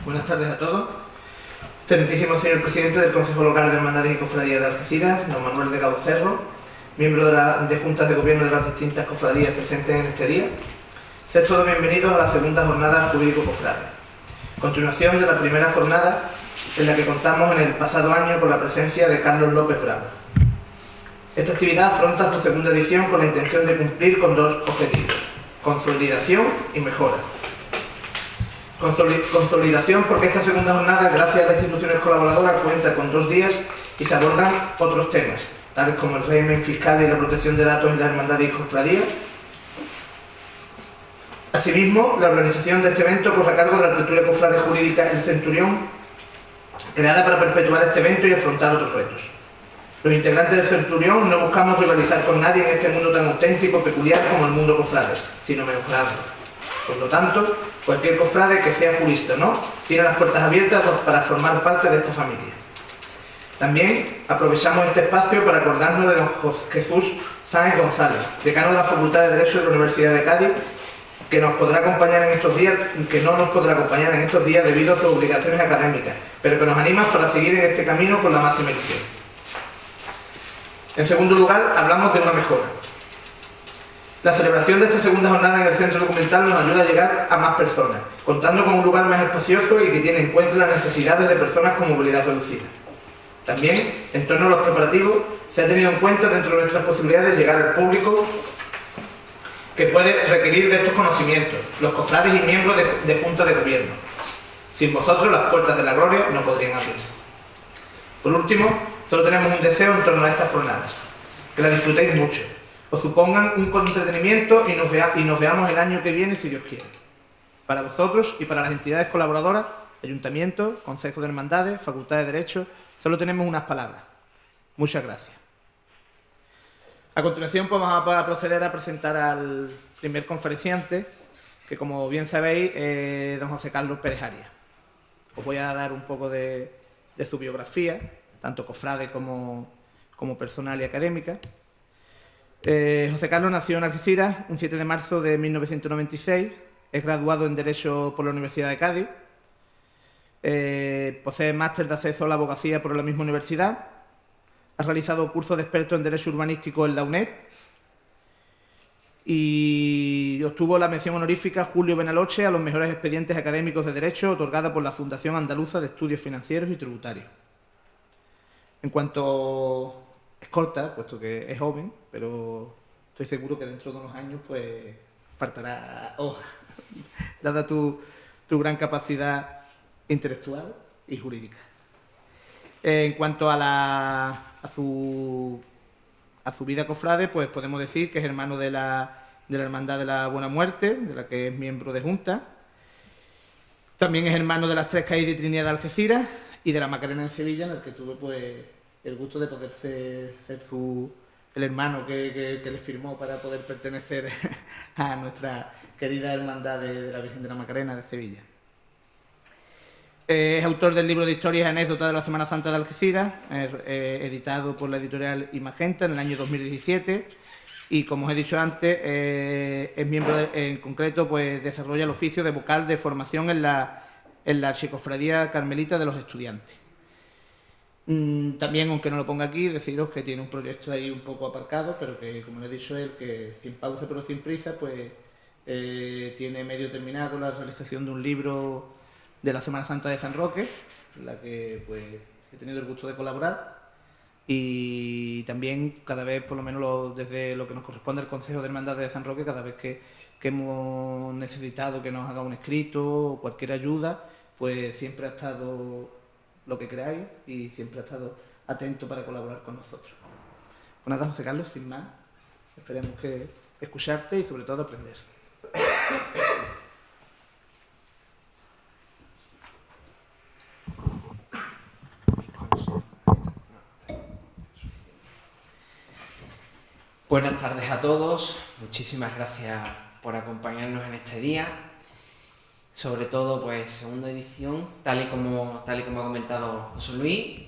Buenas tardes a todos. Excelentísimo señor presidente del Consejo Local de Hermandades y Cofradías de Algeciras, don Manuel Delgado Cerro, miembro de juntas de gobierno de las distintas cofradías presentes en este día. Sed todos bienvenidos a la segunda jornada jurídico-cofrade. Continuación de la primera jornada en la que contamos en el pasado año con la presencia de Carlos López Bravo. Esta actividad afronta su segunda edición con la intención de cumplir con dos objetivos: consolidación y mejora. Consolidación porque esta segunda jornada, gracias a las instituciones colaboradoras, cuenta con 2 días y se abordan otros temas, tales como el régimen fiscal y la protección de datos en la hermandad y cofradía. Asimismo, la organización de este evento corre a cargo de la tertulia cofrade jurídica El Centurión, creada para perpetuar este evento y afrontar otros retos. Los integrantes del Centurión no buscamos rivalizar con nadie en este mundo tan auténtico y peculiar como el mundo cofrade, sino mejorarlo. Por lo tanto, cualquier cofrade que sea jurista o no, tiene las puertas abiertas para formar parte de esta familia. También aprovechamos este espacio para acordarnos de don Jesús Sáenz González, decano de la Facultad de Derecho de la Universidad de Cádiz, que no nos podrá acompañar en estos días debido a sus obligaciones académicas, pero que nos anima para seguir en este camino con la máxima ilusión. En segundo lugar, hablamos de una mejora. La celebración de esta segunda jornada en el Centro Documental nos ayuda a llegar a más personas, contando con un lugar más espacioso y que tiene en cuenta las necesidades de personas con movilidad reducida. También, en torno a los preparativos, se ha tenido en cuenta dentro de nuestras posibilidades llegar al público que puede requerir de estos conocimientos, los cofrades y miembros de Junta de Gobierno. Sin vosotros, las puertas de la gloria no podrían abrirse. Por último, solo tenemos un deseo en torno a estas jornadas: que la disfrutéis mucho, os supongan un entretenimiento y nos veamos el año que viene, si Dios quiere. Para vosotros y para las entidades colaboradoras, Ayuntamiento, Consejo de Hermandades, Facultad de Derecho, solo tenemos unas palabras: muchas gracias. A continuación, pues, vamos a proceder a presentar al primer conferenciante, que, como bien sabéis, es don José Carlos Pérez Arias. Os voy a dar un poco de su biografía, tanto cofrade como personal y académica. José Carlos nació en Algeciras un 7 de marzo de 1996, es graduado en Derecho por la Universidad de Cádiz, posee máster de acceso a la abogacía por la misma universidad, ha realizado cursos de experto en Derecho Urbanístico en la UNED y obtuvo la mención honorífica Julio Benaloche a los mejores expedientes académicos de Derecho otorgada por la Fundación Andaluza de Estudios Financieros y Tributarios. En cuanto... es corta, puesto que es joven, pero estoy seguro que dentro de unos años pues faltará hoja, dada tu gran capacidad intelectual y jurídica. En cuanto a su vida cofrade, pues podemos decir que es hermano de la Hermandad de la Buena Muerte, de la que es miembro de Junta. También es hermano de las Tres Caídas de Trinidad de Algeciras y de la Macarena en Sevilla, en el que tuve pues el gusto de poder ser el hermano que le firmó para poder pertenecer a nuestra querida hermandad de la Virgen de la Macarena de Sevilla. Es autor del libro de historias y anécdotas de la Semana Santa de Algeciras, editado por la editorial Imagenta en el año 2017, y, como os he dicho antes, es miembro en concreto, pues desarrolla el oficio de vocal de formación en la Archicofradía Carmelita de los Estudiantes. También, aunque no lo ponga aquí, deciros que tiene un proyecto ahí un poco aparcado, pero que, como le he dicho él, que sin pausa pero sin prisa, pues tiene medio terminado la realización de un libro de la Semana Santa de San Roque, en la que pues he tenido el gusto de colaborar, y también cada vez, por lo menos desde lo que nos corresponde al Consejo de Hermandades de San Roque, cada vez que hemos necesitado que nos haga un escrito o cualquier ayuda, pues siempre ha estado lo que queráis y siempre ha estado atento para colaborar con nosotros. Pues nada, José Carlos, sin más, esperemos que escucharte y sobre todo aprender. Buenas tardes a todos, muchísimas gracias por acompañarnos en este día. Sobre todo, pues, segunda edición, tal y como ha comentado José Luis,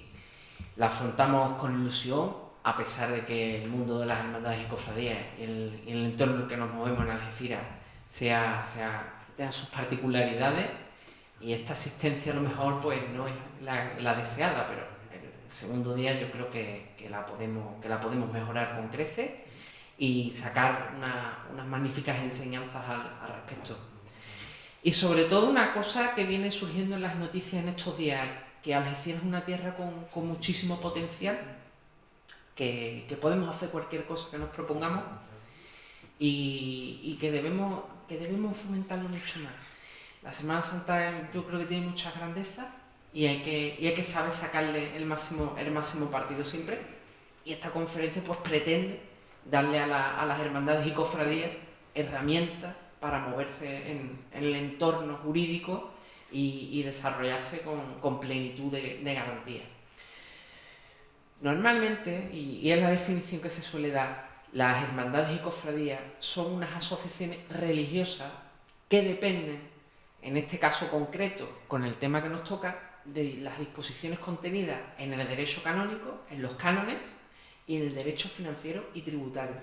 la afrontamos con ilusión, a pesar de que el mundo de las hermandades y cofradías y el entorno en el que nos movemos en Algeciras tenga sus particularidades, y esta asistencia a lo mejor pues no es la deseada, pero el segundo día yo creo que la podemos mejorar con creces y sacar unas magníficas enseñanzas al respecto. Y sobre todo una cosa que viene surgiendo en las noticias en estos días, que Algeciras es una tierra con muchísimo potencial, que podemos hacer cualquier cosa que nos propongamos y que debemos fomentarlo mucho más. La Semana Santa yo creo que tiene muchas grandezas y hay que saber sacarle el máximo partido siempre, y esta conferencia pues pretende darle a las hermandades y cofradías herramientas para moverse en el entorno jurídico y desarrollarse con plenitud de garantía. Normalmente, y es la definición que se suele dar, las hermandades y cofradías son unas asociaciones religiosas que dependen, en este caso concreto, con el tema que nos toca, de las disposiciones contenidas en el derecho canónico, en los cánones y en el derecho financiero y tributario.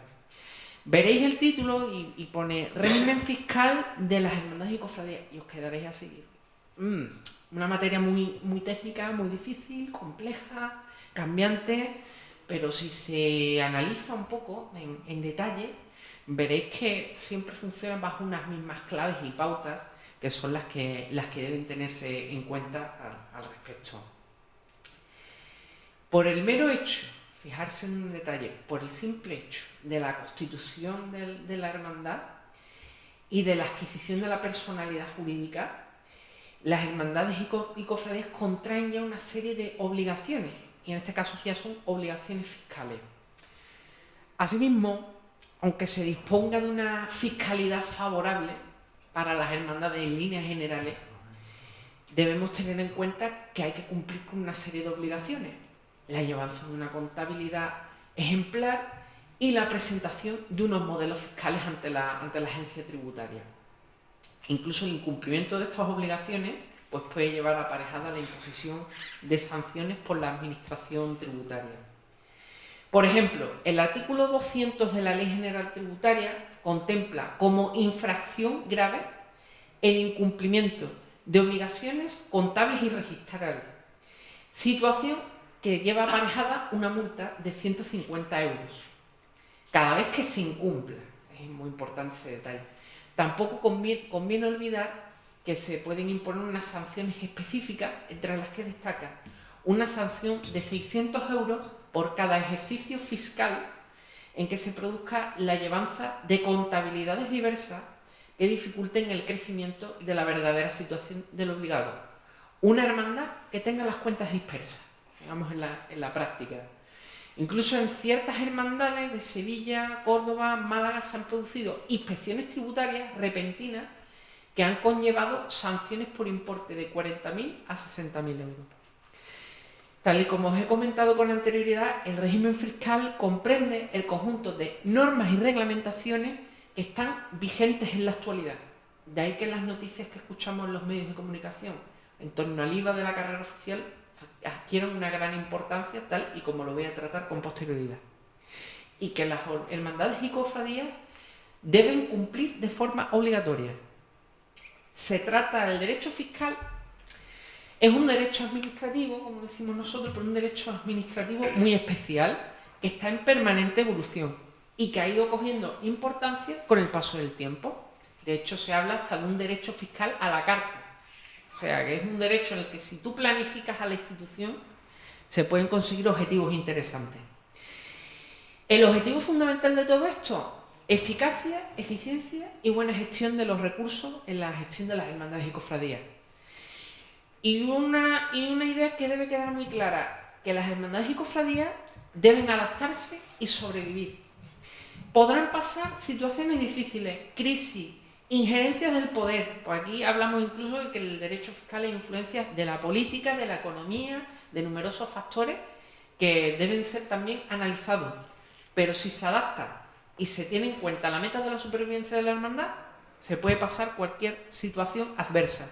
Veréis el título y pone régimen fiscal de las hermandades y cofradías y os quedaréis así. Una materia muy técnica, muy difícil, compleja, cambiante, pero si se analiza un poco en detalle, veréis que siempre funcionan bajo unas mismas claves y pautas que son las que deben tenerse en cuenta al respecto. Por el mero hecho, fijarse en un detalle, por el simple hecho de la constitución de la hermandad y de la adquisición de la personalidad jurídica, las hermandades y cofradías contraen ya una serie de obligaciones, y en este caso ya son obligaciones fiscales. Asimismo, aunque se disponga de una fiscalidad favorable para las hermandades en líneas generales, debemos tener en cuenta que hay que cumplir con una serie de obligaciones: la llevanza de una contabilidad ejemplar y la presentación de unos modelos fiscales ante la agencia tributaria. Incluso el incumplimiento de estas obligaciones pues puede llevar aparejada la imposición de sanciones por la administración tributaria. Por ejemplo, el artículo 200 de la Ley General Tributaria contempla como infracción grave el incumplimiento de obligaciones contables y registrales, situación que lleva aparejada una multa de 150 euros cada vez que se incumpla. Es muy importante ese detalle. Tampoco conviene olvidar que se pueden imponer unas sanciones específicas, entre las que destaca una sanción de 600 euros por cada ejercicio fiscal en que se produzca la llevanza de contabilidades diversas que dificulten el crecimiento de la verdadera situación del obligado. Una hermandad que tenga las cuentas dispersas, digamos en la práctica. Incluso en ciertas hermandades de Sevilla, Córdoba, Málaga se han producido inspecciones tributarias repentinas que han conllevado sanciones por importe de 40.000 a 60.000 euros. Tal y como os he comentado con anterioridad, el régimen fiscal comprende el conjunto de normas y reglamentaciones que están vigentes en la actualidad. De ahí que las noticias que escuchamos en los medios de comunicación en torno al IVA de la carrera oficial adquieren una gran importancia, tal y como lo voy a tratar con posterioridad. Y que las hermandades y cofradías deben cumplir de forma obligatoria. Se trata del derecho fiscal, es un derecho administrativo, como decimos nosotros, pero un derecho administrativo muy especial, que está en permanente evolución y que ha ido cogiendo importancia con el paso del tiempo. De hecho, se habla hasta de un derecho fiscal a la carta. O sea, que es un derecho en el que si tú planificas a la institución, se pueden conseguir objetivos interesantes. El objetivo fundamental de todo esto: eficacia, eficiencia y buena gestión de los recursos en la gestión de las hermandades y cofradías. Y una idea que debe quedar muy clara: que las hermandades y cofradías deben adaptarse y sobrevivir. Podrán pasar situaciones difíciles, crisis, injerencias del poder. Pues aquí hablamos incluso de que el derecho fiscal es influencia de la política, de la economía, de numerosos factores que deben ser también analizados. Pero si se adapta y se tiene en cuenta la meta de la supervivencia de la hermandad, se puede pasar cualquier situación adversa.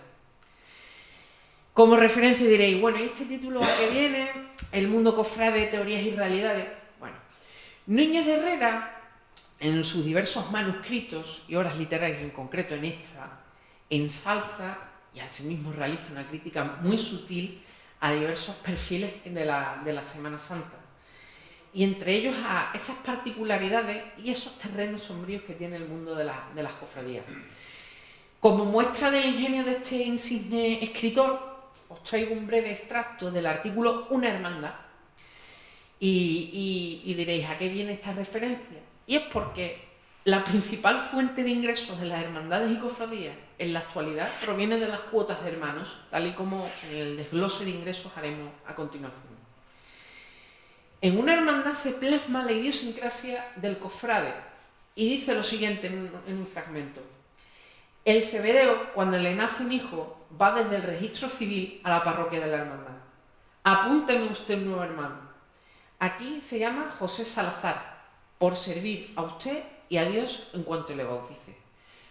Como referencia diréis, bueno, ¿y este título a qué viene? El mundo cofrade, teorías y realidades. Bueno, Núñez de Herrera, en sus diversos manuscritos y obras literarias, en concreto en esta, ensalza y asimismo realiza una crítica muy sutil a diversos perfiles de la Semana Santa. Y entre ellos a esas particularidades y esos terrenos sombríos que tiene el mundo de las cofradías. Como muestra del ingenio de este insigne escritor, os traigo un breve extracto del artículo Una hermandad. Y diréis, ¿a qué viene esta referencia? Y es porque la principal fuente de ingresos de las hermandades y cofradías en la actualidad proviene de las cuotas de hermanos, tal y como en el desglose de ingresos haremos a continuación. En una hermandad se plasma la idiosincrasia del cofrade y dice lo siguiente en un fragmento. El febedeo, cuando le nace un hijo, va desde el registro civil a la parroquia de la hermandad. Apúnteme usted un nuevo hermano. Aquí se llama José Salazar, por servir a usted y a Dios en cuanto le bautice.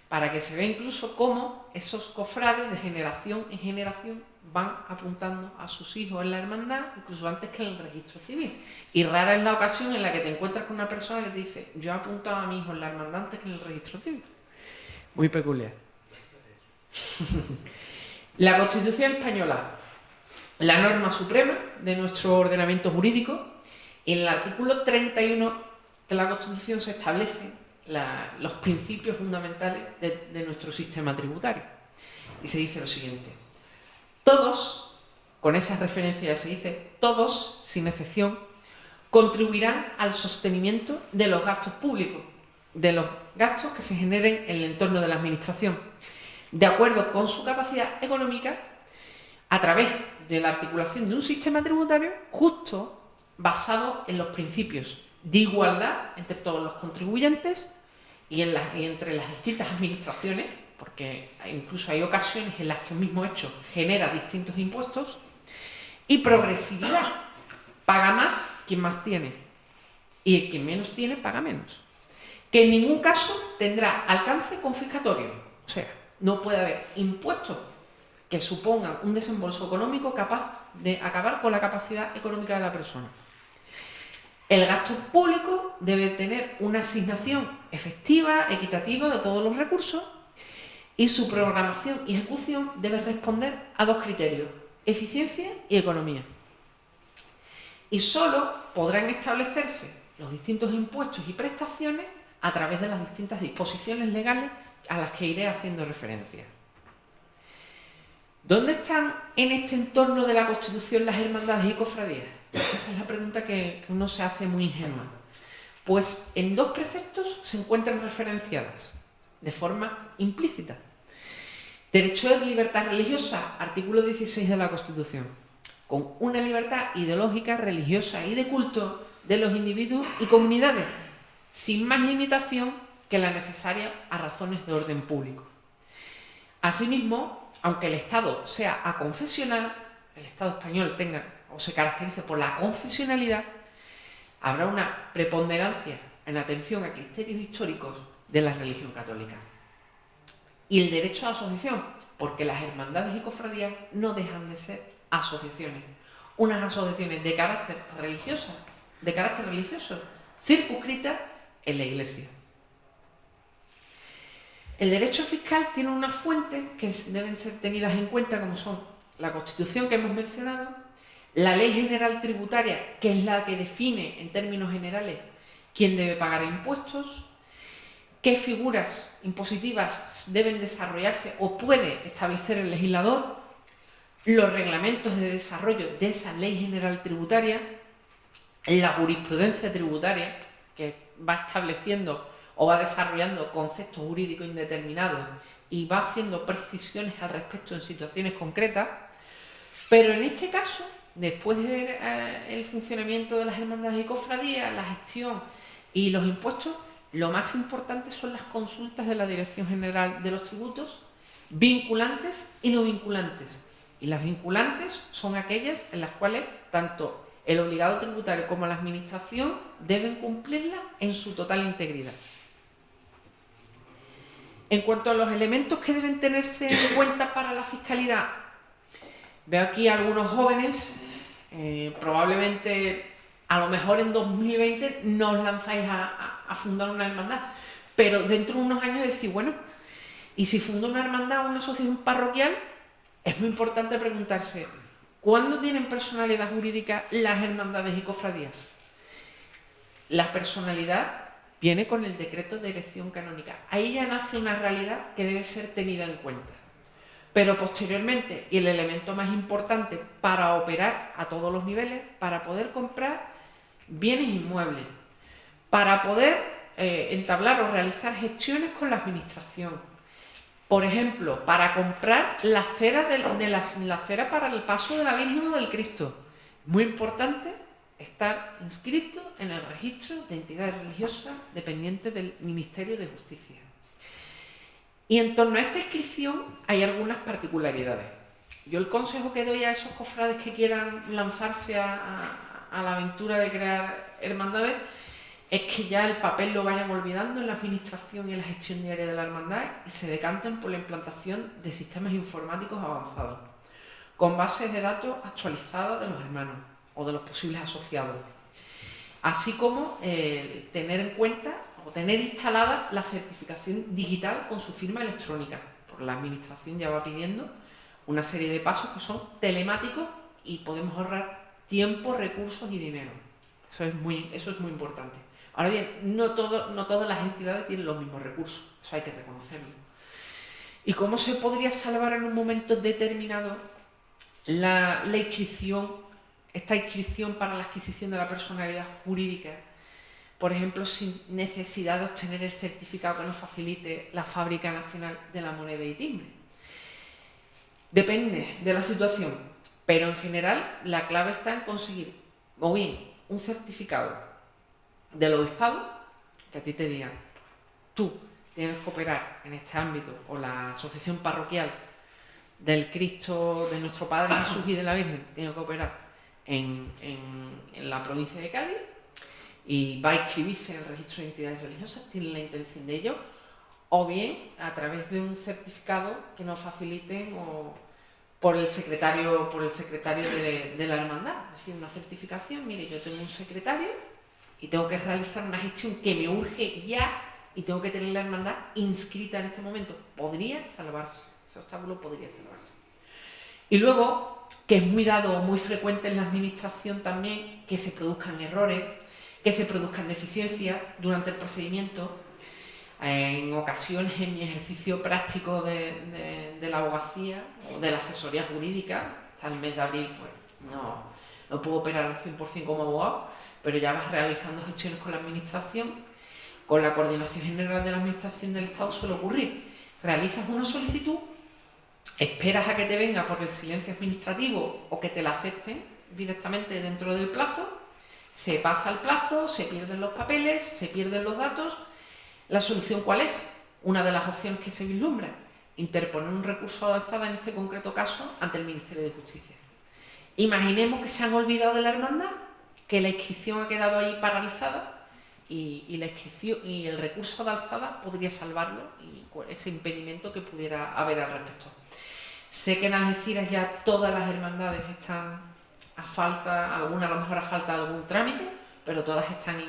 Para que se vea incluso cómo esos cofrades de generación en generación van apuntando a sus hijos en la hermandad, incluso antes que en el registro civil. Y rara es la ocasión en la que te encuentras con una persona que te dice, yo he apuntado a mi hijo en la hermandad antes que en el registro civil. Muy peculiar. La Constitución española, la norma suprema de nuestro ordenamiento jurídico, en el artículo 31 de la Constitución se establecen los principios fundamentales de nuestro sistema tributario. Y se dice lo siguiente. Todos, con esas referencias se dice, todos, sin excepción, contribuirán al sostenimiento de los gastos públicos, de los gastos que se generen en el entorno de la administración, de acuerdo con su capacidad económica, a través de la articulación de un sistema tributario justo, basado en los principios de igualdad entre todos los contribuyentes y entre las distintas administraciones, porque incluso hay ocasiones en las que un mismo hecho genera distintos impuestos, y progresividad. Paga más quien más tiene, y quien menos tiene paga menos. Que en ningún caso tendrá alcance confiscatorio, o sea, no puede haber impuestos que supongan un desembolso económico capaz de acabar con la capacidad económica de la persona. El gasto público debe tener una asignación efectiva, equitativa de todos los recursos y su programación y ejecución debe responder a dos criterios, eficiencia y economía. Y solo podrán establecerse los distintos impuestos y prestaciones a través de las distintas disposiciones legales a las que iré haciendo referencia. ¿Dónde están en este entorno de la Constitución las hermandades y cofradías? Esa es la pregunta que uno se hace muy ingenua. Pues en dos preceptos se encuentran referenciadas, de forma implícita. Derecho de libertad religiosa, artículo 16 de la Constitución, con una libertad ideológica, religiosa y de culto de los individuos y comunidades, sin más limitación que la necesaria a razones de orden público. Asimismo, aunque el Estado sea aconfesional, el Estado español tenga o se caracteriza por la confesionalidad, habrá una preponderancia en atención a criterios históricos de la religión católica. Y el derecho a asociación, porque las hermandades y cofradías no dejan de ser asociaciones, unas asociaciones de carácter religioso, circunscritas en la Iglesia. El derecho fiscal tiene unas fuentes que deben ser tenidas en cuenta, como son la Constitución que hemos mencionado, la Ley General Tributaria, que es la que define en términos generales quién debe pagar impuestos, qué figuras impositivas deben desarrollarse o puede establecer el legislador, los reglamentos de desarrollo de esa Ley General Tributaria, la jurisprudencia tributaria, que va estableciendo o va desarrollando conceptos jurídicos indeterminados y va haciendo precisiones al respecto en situaciones concretas, pero en este caso, después de ver el funcionamiento de las hermandades y cofradías, la gestión y los impuestos, lo más importante son las consultas de la Dirección General de los Tributos, vinculantes y no vinculantes. Y las vinculantes son aquellas en las cuales tanto el obligado tributario como la Administración deben cumplirlas en su total integridad. En cuanto a los elementos que deben tenerse en cuenta para la fiscalidad, veo aquí a algunos jóvenes, probablemente A lo mejor en 2020 no os lanzáis a fundar una hermandad, pero dentro de unos años decís, bueno, y si fundo una hermandad o una asociación parroquial, es muy importante preguntarse, ¿cuándo tienen personalidad jurídica las hermandades y cofradías? La personalidad viene con el decreto de erección canónica. Ahí ya nace una realidad que debe ser tenida en cuenta. Pero posteriormente, y el elemento más importante para operar a todos los niveles, para poder comprar bienes inmuebles, para poder entablar o realizar gestiones con la administración. Por ejemplo, para comprar la cera, la cera para el paso de la Virgen o del Cristo. Muy importante estar inscrito en el registro de entidades religiosas dependientes del Ministerio de Justicia. Y en torno a esta inscripción hay algunas particularidades. Yo el consejo que doy a esos cofrades que quieran lanzarse a la aventura de crear hermandades es que ya el papel lo vayan olvidando en la administración y en la gestión diaria de la hermandad y se decanten por la implantación de sistemas informáticos avanzados, con bases de datos actualizadas de los hermanos o de los posibles asociados, así como tener en cuenta o tener instalada la certificación digital con su firma electrónica, porque la administración ya va pidiendo una serie de pasos que son telemáticos y podemos ahorrar tiempo, recursos y dinero. Eso es muy importante. Ahora bien, no todas las entidades tienen los mismos recursos, eso hay que reconocerlo. ¿Y cómo se podría salvar en un momento determinado la inscripción, esta inscripción para la adquisición de la personalidad jurídica? Por ejemplo, sin necesidad de obtener el certificado que nos facilite la Fábrica Nacional de la Moneda y Timbre. Depende de la situación, pero en general la clave está en conseguir o bien un certificado del obispado, que a ti te digan, tú tienes que operar en este ámbito, o la asociación parroquial del Cristo, de nuestro Padre Jesús y de la Virgen, tiene que operar en la provincia de Cádiz y va a inscribirse en el registro de entidades religiosas, tiene la intención de ello, o bien a través de un certificado que nos faciliten o por el secretario de la hermandad, es decir, una certificación, mire, yo tengo un secretario y tengo que realizar una gestión que me urge ya y tengo que tener la hermandad inscrita en este momento. Podría salvarse, ese obstáculo podría salvarse. Y luego, que es muy dado o muy frecuente en la administración también, que se produzcan errores, que se produzcan deficiencias durante el procedimiento. En ocasiones, en mi ejercicio práctico de la abogacía o de la asesoría jurídica, hasta el mes de abril, pues no puedo operar al 100% como abogado, pero ya vas realizando gestiones con la administración, con la Coordinación General de la Administración del Estado suele ocurrir. Realizas una solicitud, esperas a que te venga por el silencio administrativo o que te la acepten directamente dentro del plazo, se pasa el plazo, se pierden los papeles, se pierden los datos. ¿La solución cuál es? Una de las opciones que se vislumbra, interponer un recurso de alzada en este concreto caso ante el Ministerio de Justicia. Imaginemos que se han olvidado de la hermandad, que la inscripción ha quedado ahí paralizada y la inscripción y el recurso de alzada podría salvarlo y ese impedimento que pudiera haber al respecto. Sé que en Algeciras ya todas las hermandades están a falta, alguna a lo mejor a falta de algún trámite, pero todas están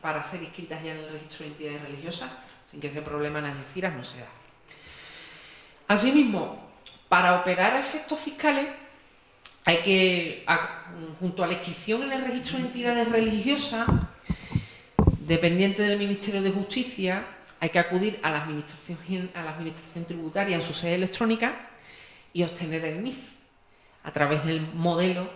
para ser inscritas ya en el registro de entidades religiosas, sin que ese problema en Algeciras no se da. Asimismo, para operar a efectos fiscales, hay que, junto a la inscripción en el registro de entidades religiosas, dependiente del Ministerio de Justicia, hay que acudir a la administración tributaria en su sede electrónica y obtener el NIF a través del modelo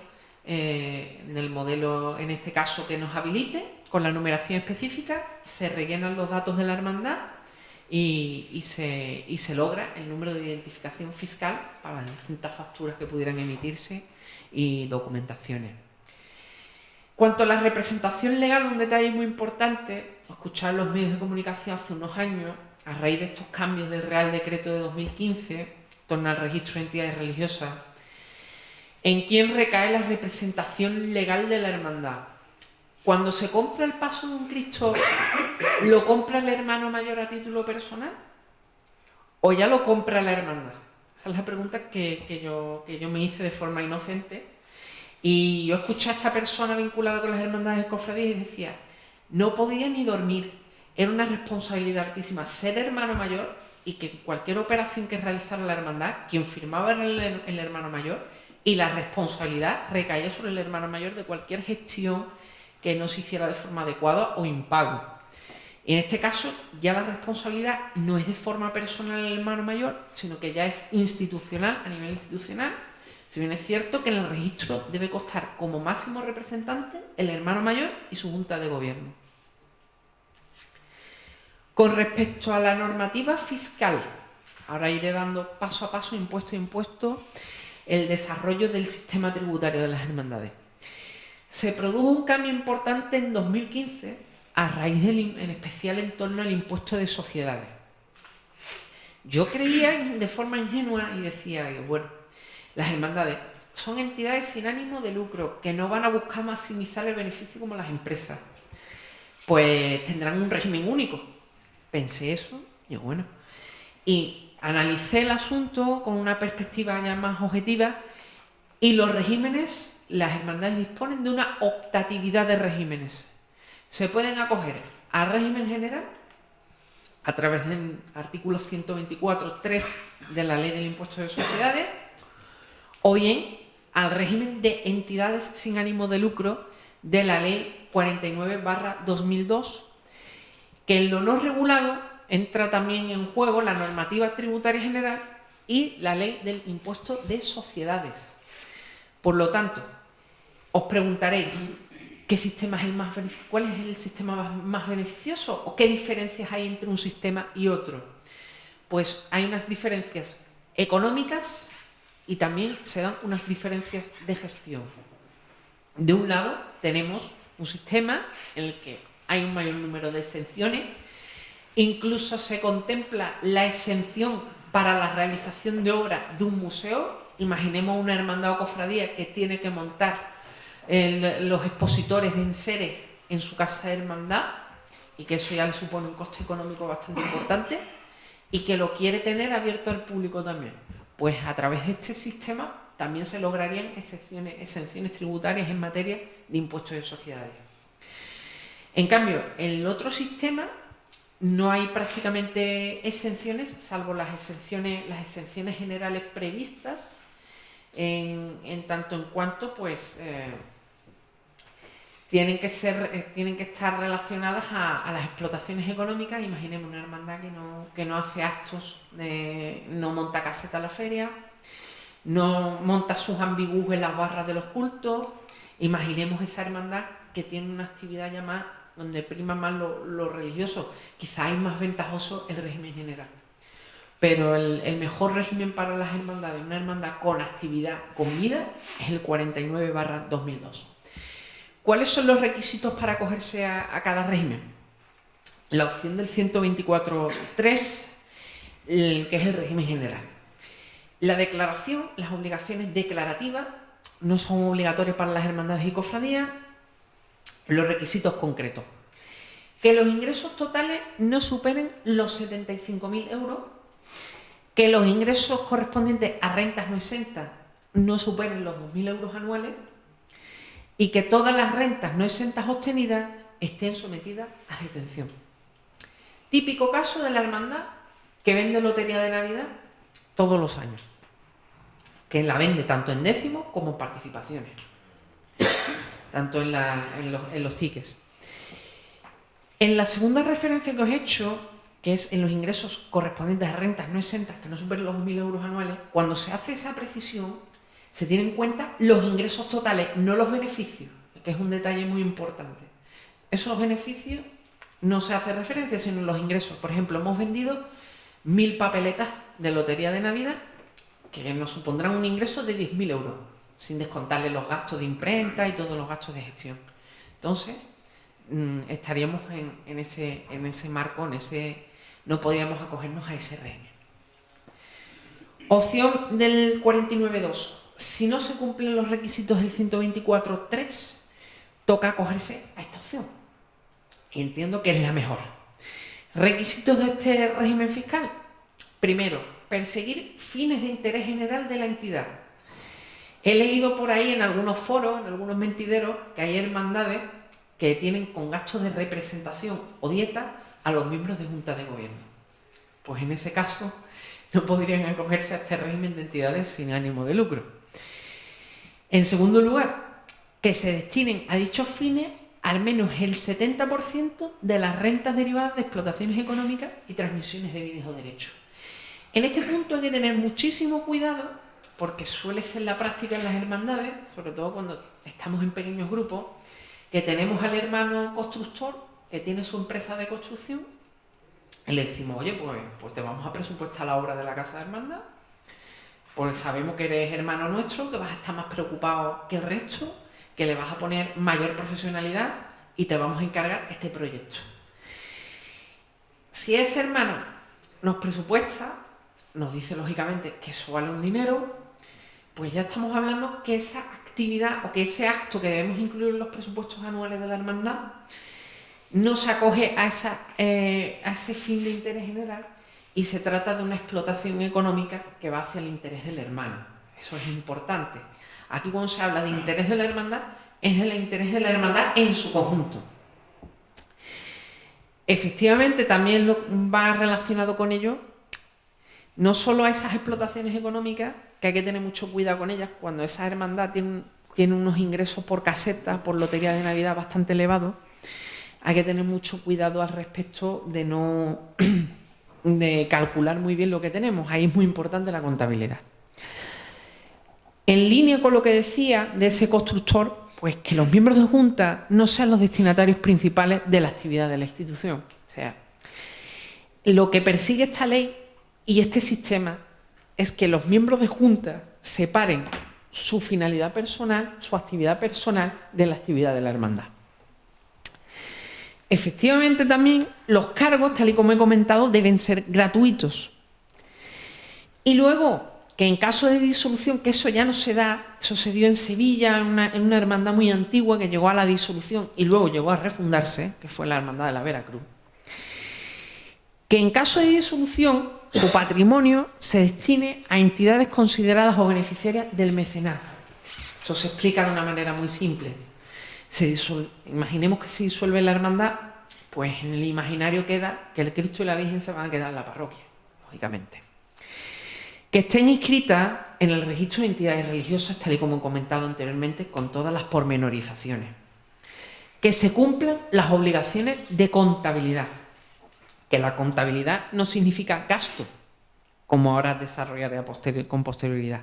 en este caso que nos habilite, con la numeración específica, se rellenan los datos de la hermandad y se logra el número de identificación fiscal para las distintas facturas que pudieran emitirse y documentaciones. Cuanto a la representación legal, un detalle muy importante, escuchar en los medios de comunicación hace unos años, a raíz de estos cambios del Real Decreto de 2015, en torno al registro de entidades religiosas, ¿en quién recae la representación legal de la hermandad? Cuando se compra el paso de un Cristo, ¿lo compra el hermano mayor a título personal? ¿O ya lo compra la hermandad? Esa es la pregunta que yo me hice de forma inocente Y yo escuché a esta persona vinculada con las hermandades y cofradías y decía, no podía ni dormir, era una responsabilidad altísima ser hermano mayor y que cualquier operación que realizara la hermandad, quien firmaba era el hermano mayor y la responsabilidad recaía sobre el hermano mayor de cualquier gestión que no se hiciera de forma adecuada o impago. En este caso, ya la responsabilidad no es de forma personal del hermano mayor, sino que ya es institucional, a nivel institucional. Si bien es cierto que en el registro debe constar como máximo representante el hermano mayor y su junta de gobierno. Con respecto a la normativa fiscal, ahora iré dando paso a paso, impuesto a impuesto, el desarrollo del sistema tributario de las hermandades. Se produjo un cambio importante en 2015 a raíz en especial en torno al impuesto de sociedades. Yo creía de forma ingenua y decía, bueno, las hermandades son entidades sin ánimo de lucro que no van a buscar maximizar el beneficio como las empresas. Pues tendrán un régimen único. Pensé eso y bueno. Y analicé el asunto con una perspectiva ya más objetiva y los regímenes, las hermandades disponen de una optatividad de regímenes. Se pueden acoger al régimen general a través del artículo 124.3 de la Ley del Impuesto de Sociedades o bien al régimen de entidades sin ánimo de lucro de la Ley 49/2002, que en lo no regulado entra también en juego la normativa tributaria general y la Ley del Impuesto de Sociedades. Por lo tanto, os preguntaréis, ¿qué sistema es el más beneficioso? ¿Cuál es el sistema más beneficioso? ¿O qué diferencias hay entre un sistema y otro? Pues hay unas diferencias económicas y también se dan unas diferencias de gestión. De un lado, tenemos un sistema en el que hay un mayor número de exenciones, incluso se contempla la exención para la realización de obras de un museo. Imaginemos una hermandad o cofradía que tiene que montar los expositores de enseres en su casa de hermandad y que eso ya le supone un coste económico bastante importante y que lo quiere tener abierto al público también. Pues a través de este sistema también se lograrían exenciones tributarias en materia de impuestos de sociedades. En cambio, en el otro sistema no hay prácticamente exenciones, salvo las exenciones generales previstas, en tanto en cuanto pues tienen que estar relacionadas a las explotaciones económicas. Imaginemos una hermandad que no hace actos, no monta caseta a la feria, no monta sus ambigús en las barras de los cultos. Imaginemos esa hermandad que tiene una actividad ya más donde prima más lo religioso. Quizá es más ventajoso el régimen general. Pero el mejor régimen para las hermandades, una hermandad con actividad, con vida, es el 49/2002. ¿Cuáles son los requisitos para acogerse a cada régimen? La opción del 124.3, que es el régimen general. La declaración, las obligaciones declarativas no son obligatorias para las hermandades y cofradías. Los requisitos concretos: que los ingresos totales no superen los 75.000 euros, que los ingresos correspondientes a rentas no exentas no superen los 2.000 euros anuales y que todas las rentas no exentas obtenidas estén sometidas a retención. Típico caso de la hermandad que vende lotería de Navidad todos los años, que la vende tanto en décimos como en participaciones, tanto en los tickets. En la segunda referencia que os he hecho, que es en los ingresos correspondientes a rentas no exentas que no superen los 2.000 euros anuales, cuando se hace esa precisión se tienen en cuenta los ingresos totales, no los beneficios, que es un detalle muy importante. Esos beneficios no se hace referencia, sino los ingresos. Por ejemplo, hemos vendido 1.000 papeletas de lotería de Navidad que nos supondrán un ingreso de 10.000 euros, sin descontarle los gastos de imprenta y todos los gastos de gestión. Entonces, estaríamos en ese marco, no podríamos acogernos a ese régimen. Opción del 49.2. Si no se cumplen los requisitos del 124.3, toca acogerse a esta opción. Y entiendo que es la mejor. Requisitos de este régimen fiscal. Primero, perseguir fines de interés general de la entidad. He leído por ahí en algunos foros, en algunos mentideros, que hay hermandades que tienen con gastos de representación o dieta a los miembros de junta de gobierno. Pues en ese caso no podrían acogerse a este régimen de entidades sin ánimo de lucro. En segundo lugar, que se destinen a dichos fines al menos el 70% de las rentas derivadas de explotaciones económicas y transmisiones de bienes o derechos. En este punto hay que tener muchísimo cuidado porque suele ser la práctica en las hermandades, sobre todo cuando estamos en pequeños grupos, que tenemos al hermano constructor que tiene su empresa de construcción y le decimos, oye, pues te vamos a presupuestar la obra de la casa de hermandad, pues sabemos que eres hermano nuestro, que vas a estar más preocupado que el resto, que le vas a poner mayor profesionalidad y te vamos a encargar este proyecto. Si ese hermano nos presupuesta, nos dice lógicamente que eso vale un dinero, pues ya estamos hablando que esa actividad o que ese acto que debemos incluir en los presupuestos anuales de la hermandad no se acoge a ese fin de interés general y se trata de una explotación económica que va hacia el interés del hermano. Eso es importante. Aquí cuando se habla de interés de la hermandad, es del interés de la hermandad en su conjunto. Efectivamente, también va relacionado con ello, no solo a esas explotaciones económicas, que hay que tener mucho cuidado con ellas, cuando esa hermandad tiene unos ingresos por caseta, por lotería de Navidad bastante elevados, hay que tener mucho cuidado al respecto de calcular muy bien lo que tenemos. Ahí es muy importante la contabilidad. En línea con lo que decía de ese constructor, pues que los miembros de junta no sean los destinatarios principales de la actividad de la institución. O sea, lo que persigue esta ley y este sistema es que los miembros de junta separen su finalidad personal, su actividad personal, de la actividad de la hermandad. Efectivamente, también los cargos, tal y como he comentado, deben ser gratuitos. Y luego, que en caso de disolución, que eso ya no se da, eso se dio en Sevilla, en una hermandad muy antigua que llegó a la disolución y luego llegó a refundarse, que fue la Hermandad de la Veracruz, que en caso de disolución su patrimonio se destine a entidades consideradas o beneficiarias del mecenazgo. Eso se explica de una manera muy simple. Imaginemos que se disuelve la hermandad, pues en el imaginario queda que el Cristo y la Virgen se van a quedar en la parroquia, lógicamente. Que estén inscritas en el registro de entidades religiosas, tal y como he comentado anteriormente, con todas las pormenorizaciones. Que se cumplan las obligaciones de contabilidad. Que la contabilidad no significa gasto, como ahora desarrollaré con posterioridad.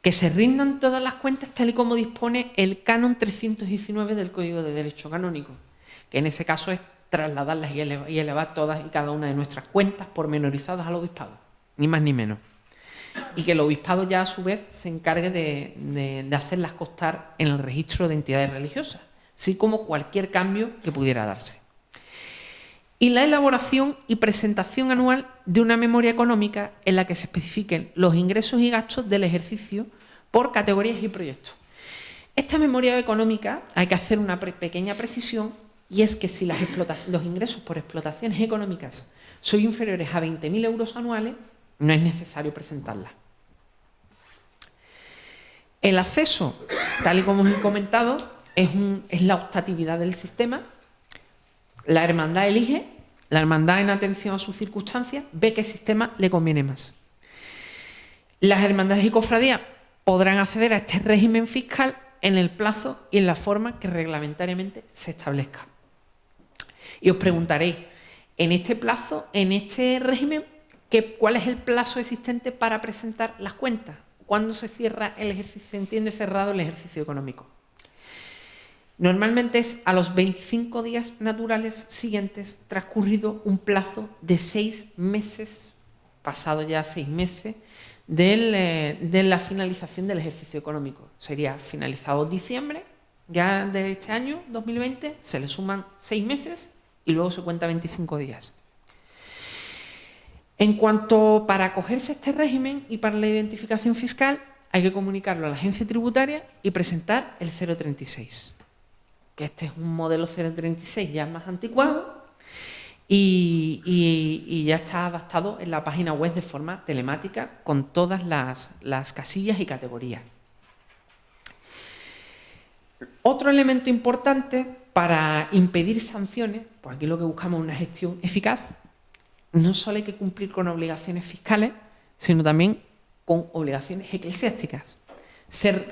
Que se rindan todas las cuentas tal y como dispone el canon 319 del Código de Derecho Canónico, que en ese caso es trasladarlas y elevar todas y cada una de nuestras cuentas pormenorizadas al obispado, ni más ni menos. Y que el obispado ya a su vez se encargue de hacerlas constar en el registro de entidades religiosas, así como cualquier cambio que pudiera darse. Y la elaboración y presentación anual de una memoria económica en la que se especifiquen los ingresos y gastos del ejercicio por categorías y proyectos. Esta memoria económica hay que hacer una pequeña precisión, y es que si los ingresos por explotaciones económicas son inferiores a 20.000 euros anuales, no es necesario presentarla. El acceso, tal y como os he comentado, es la optatividad del sistema. La hermandad elige, la hermandad en atención a sus circunstancias ve qué sistema le conviene más. Las hermandades y cofradías podrán acceder a este régimen fiscal en el plazo y en la forma que reglamentariamente se establezca. Y os preguntaréis, en este plazo, en este régimen, ¿cuál es el plazo existente para presentar las cuentas? ¿Cuándo se cierra el ejercicio, se entiende cerrado el ejercicio económico? Normalmente es a los 25 días naturales siguientes, transcurrido un plazo de 6 meses, pasado ya 6 meses, de la finalización del ejercicio económico. Sería finalizado diciembre, ya de este año, 2020, se le suman 6 meses y luego se cuenta 25 días. En cuanto para acogerse a este régimen y para la identificación fiscal, hay que comunicarlo a la agencia tributaria y presentar el 036. Que este es un modelo 036 ya más anticuado y ya está adaptado en la página web de forma telemática con todas las casillas y categorías. Otro elemento importante para impedir sanciones, pues aquí lo que buscamos es una gestión eficaz. No solo hay que cumplir con obligaciones fiscales, sino también con obligaciones eclesiásticas.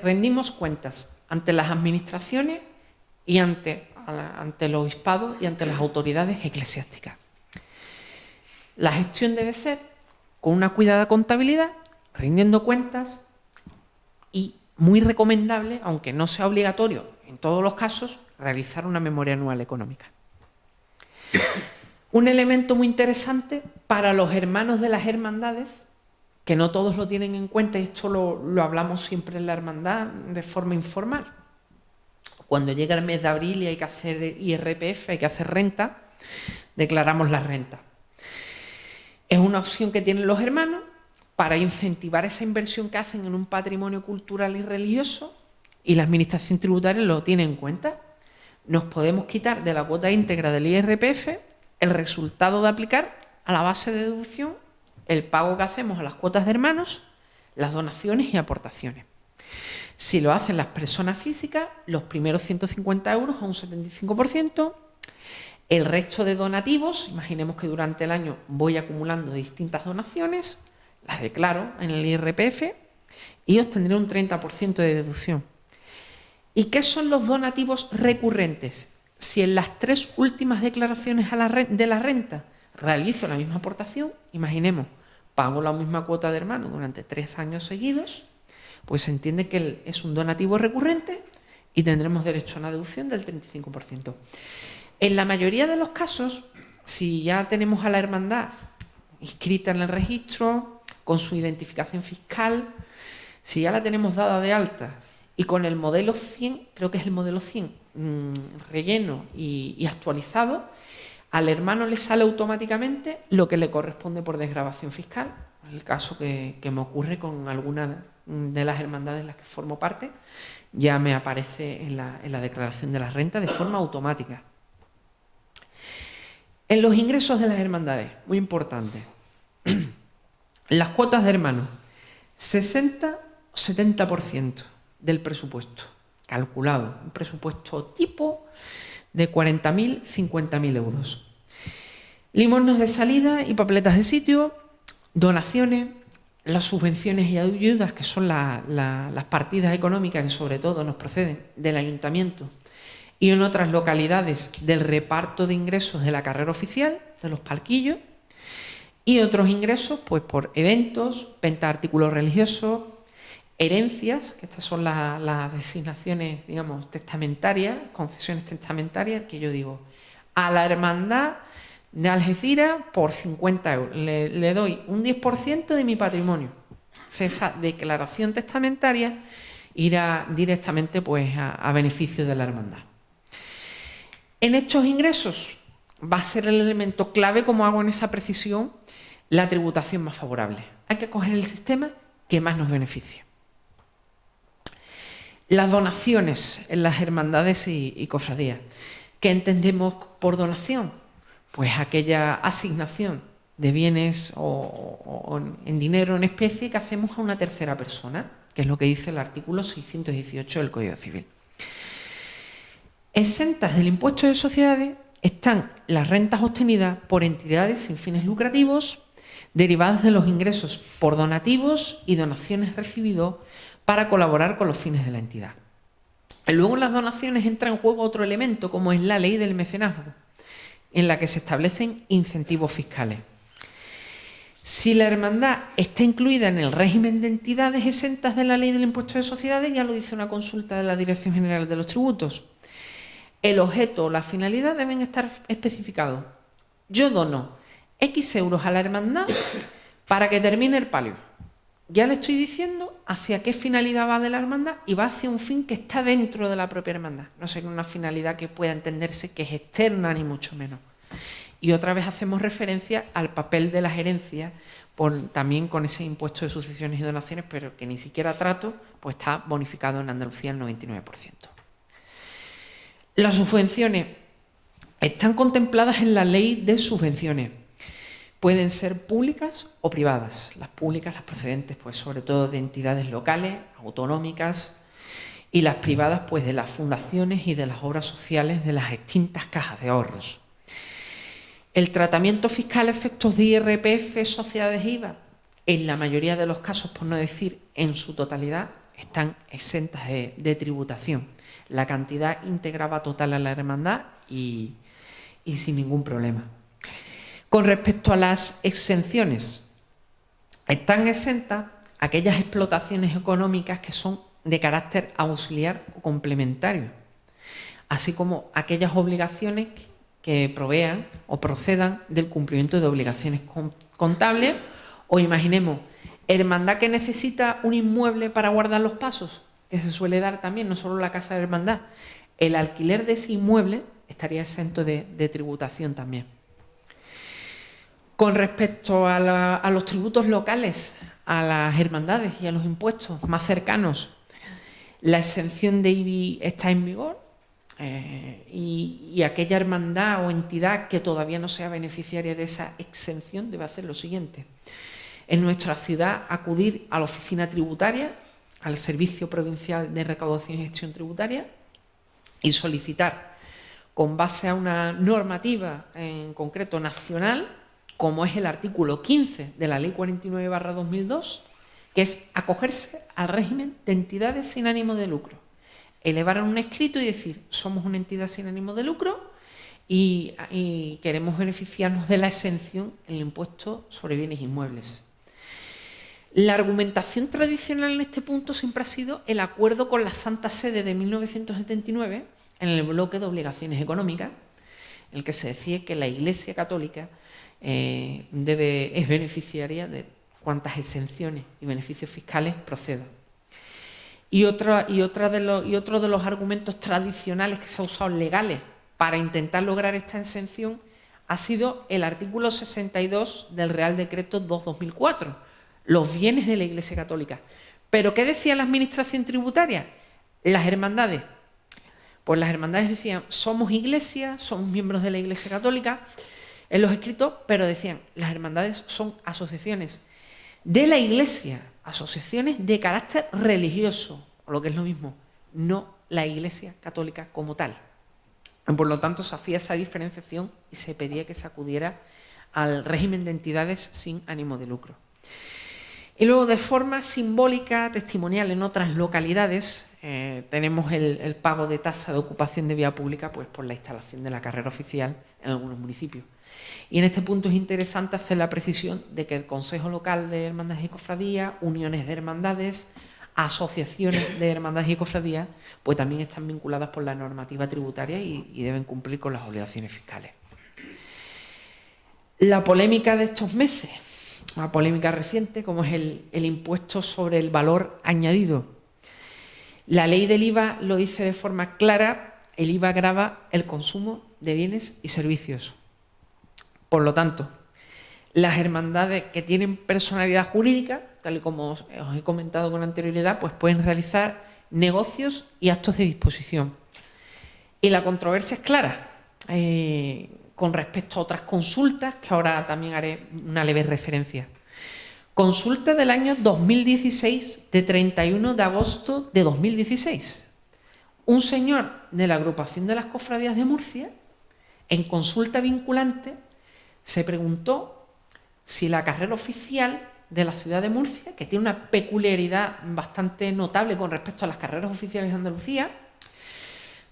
Rendimos cuentas ante las administraciones y ante el obispado y ante las autoridades eclesiásticas. La gestión debe ser con una cuidada contabilidad, rindiendo cuentas y muy recomendable, aunque no sea obligatorio en todos los casos, realizar una memoria anual económica. Un elemento muy interesante para los hermanos de las hermandades, que no todos lo tienen en cuenta, y esto lo hablamos siempre en la hermandad de forma informal. Cuando llega el mes de abril y hay que hacer IRPF, hay que hacer renta, declaramos la renta. Es una opción que tienen los hermanos para incentivar esa inversión que hacen en un patrimonio cultural y religioso, y la Administración Tributaria lo tiene en cuenta. Nos podemos quitar de la cuota íntegra del IRPF el resultado de aplicar a la base de deducción el pago que hacemos a las cuotas de hermanos, las donaciones y aportaciones. Si lo hacen las personas físicas, los primeros 150 euros a un 75%, el resto de donativos, imaginemos que durante el año voy acumulando distintas donaciones, las declaro en el IRPF y obtendré un 30% de deducción. ¿Y qué son los donativos recurrentes? Si en las 3 últimas declaraciones de la renta realizo la misma aportación, imaginemos, pago la misma cuota de hermano durante 3 años seguidos, pues se entiende que es un donativo recurrente y tendremos derecho a una deducción del 35%. En la mayoría de los casos, si ya tenemos a la hermandad inscrita en el registro, con su identificación fiscal, si ya la tenemos dada de alta y con el modelo 100, creo que es el modelo 100, relleno y actualizado, al hermano le sale automáticamente lo que le corresponde por desgravación fiscal. En el caso que me ocurre con alguna de las hermandades en las que formo parte, ya me aparece en la declaración de la renta de forma automática. En los ingresos de las hermandades, muy importante, las cuotas de hermanos, 60 o 70% del presupuesto calculado, un presupuesto tipo de 40.000, 50.000 euros. Limosnas de salida y papeletas de sitio, donaciones, las subvenciones y ayudas, que son las partidas económicas que sobre todo nos proceden del ayuntamiento y en otras localidades del reparto de ingresos de la carrera oficial, de los palquillos, y otros ingresos pues por eventos, venta de artículos religiosos, herencias, que estas son las designaciones, digamos, testamentarias, concesiones testamentarias, que yo digo, a la hermandad de Algeciras por 50 euros, le doy un 10% de mi patrimonio. Esa declaración testamentaria irá directamente pues a beneficio de la hermandad. En estos ingresos va a ser el elemento clave, como hago en esa precisión, la tributación más favorable. Hay que coger el sistema que más nos beneficie. Las donaciones en las hermandades y cofradías. ¿Qué entendemos por donación? Pues aquella asignación de bienes o en dinero en especie que hacemos a una tercera persona, que es lo que dice el artículo 618 del Código Civil. Exentas del impuesto de sociedades están las rentas obtenidas por entidades sin fines lucrativos, derivadas de los ingresos por donativos y donaciones recibidos para colaborar con los fines de la entidad. Luego en las donaciones entra en juego otro elemento, como es la ley del mecenazgo, en la que se establecen incentivos fiscales. Si la hermandad está incluida en el régimen de entidades exentas de la ley del impuesto de sociedades, ya lo dice una consulta de la Dirección General de los Tributos, el objeto o la finalidad deben estar especificados. Yo dono X euros a la hermandad para que termine el palio. Ya le estoy diciendo hacia qué finalidad va de la hermandad y va hacia un fin que está dentro de la propia hermandad. No será una finalidad que pueda entenderse que es externa, ni mucho menos. Y otra vez hacemos referencia al papel de las herencias, también con ese impuesto de sucesiones y donaciones, pero que ni siquiera trato, pues está bonificado en Andalucía el 99%. Las subvenciones están contempladas en la ley de subvenciones. Pueden ser públicas o privadas. Las públicas, las procedentes, pues sobre todo de entidades locales, autonómicas, y las privadas pues de las fundaciones y de las obras sociales de las extintas cajas de ahorros. El tratamiento fiscal a efectos de IRPF, sociedades IVA, en la mayoría de los casos, por no decir en su totalidad, están exentas de tributación. La cantidad integraba total a la hermandad y sin ningún problema. Con respecto a las exenciones, están exentas aquellas explotaciones económicas que son de carácter auxiliar o complementario, así como aquellas obligaciones que provean o procedan del cumplimiento de obligaciones contables, o imaginemos, hermandad que necesita un inmueble para guardar los pasos, que se suele dar también, no solo la casa de hermandad, el alquiler de ese inmueble estaría exento de tributación también. Con respecto a los tributos locales, a las hermandades y a los impuestos más cercanos, la exención de IBI está en vigor y aquella hermandad o entidad que todavía no sea beneficiaria de esa exención debe hacer lo siguiente. En nuestra ciudad, acudir a la oficina tributaria, al Servicio Provincial de Recaudación y Gestión Tributaria y solicitar, con base a una normativa en concreto nacional, como es el artículo 15 de la Ley 49/2002, que es acogerse al régimen de entidades sin ánimo de lucro. Elevar un escrito y decir, somos una entidad sin ánimo de lucro y queremos beneficiarnos de la exención en el impuesto sobre bienes inmuebles. La argumentación tradicional en este punto siempre ha sido el acuerdo con la Santa Sede de 1979 en el bloque de obligaciones económicas, en el que se decía que la Iglesia Católica es beneficiaria de cuantas exenciones y beneficios fiscales procedan. Y otro de los argumentos tradicionales que se ha usado legales para intentar lograr esta exención ha sido el artículo 62 del Real Decreto 2/2004, los bienes de la Iglesia Católica. ¿Pero qué decía la Administración tributaria? Las hermandades. Pues las hermandades decían, somos iglesia, somos miembros de la Iglesia Católica, en los escritos, pero decían, las hermandades son asociaciones de la Iglesia, asociaciones de carácter religioso, o lo que es lo mismo, no la Iglesia Católica como tal. Por lo tanto, se hacía esa diferenciación y se pedía que se acudiera al régimen de entidades sin ánimo de lucro. Y luego, de forma simbólica, testimonial en otras localidades, tenemos el pago de tasa de ocupación de vía pública pues, por la instalación de la carrera oficial en algunos municipios. Y en este punto es interesante hacer la precisión de que el Consejo Local de Hermandades y Cofradías, uniones de hermandades, asociaciones de hermandades y cofradías, pues también están vinculadas por la normativa tributaria y deben cumplir con las obligaciones fiscales. La polémica de estos meses, una polémica reciente, como es el impuesto sobre el valor añadido. La ley del IVA lo dice de forma clara, el IVA grava el consumo de bienes y servicios. Por lo tanto, las hermandades que tienen personalidad jurídica, tal y como os he comentado con anterioridad, pues pueden realizar negocios y actos de disposición. Y la controversia es clara con respecto a otras consultas, que ahora también haré una leve referencia. Consulta del año 2016, de 31 de agosto de 2016. Un señor de la agrupación de las cofradías de Murcia, en consulta vinculante, se preguntó si la carrera oficial de la ciudad de Murcia, que tiene una peculiaridad bastante notable con respecto a las carreras oficiales de Andalucía,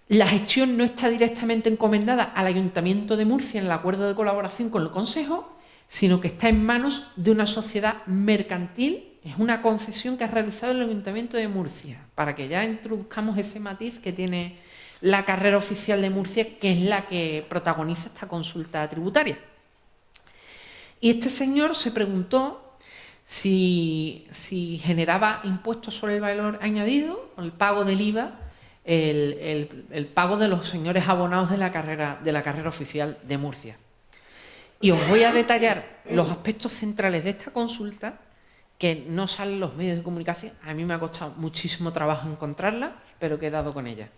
la gestión no está directamente encomendada al Ayuntamiento de Murcia en el acuerdo de colaboración con el Consejo, sino que está en manos de una sociedad mercantil. Es una concesión que ha realizado el Ayuntamiento de Murcia, para que ya introduzcamos ese matiz que tiene la carrera oficial de Murcia, que es la que protagoniza esta consulta tributaria. Y este señor se preguntó si generaba impuestos sobre el valor añadido, el pago del IVA, el pago de los señores abonados de la carrera oficial de Murcia. Y os voy a detallar los aspectos centrales de esta consulta, que no salen en los medios de comunicación. A mí me ha costado muchísimo trabajo encontrarla, pero he quedado con ella.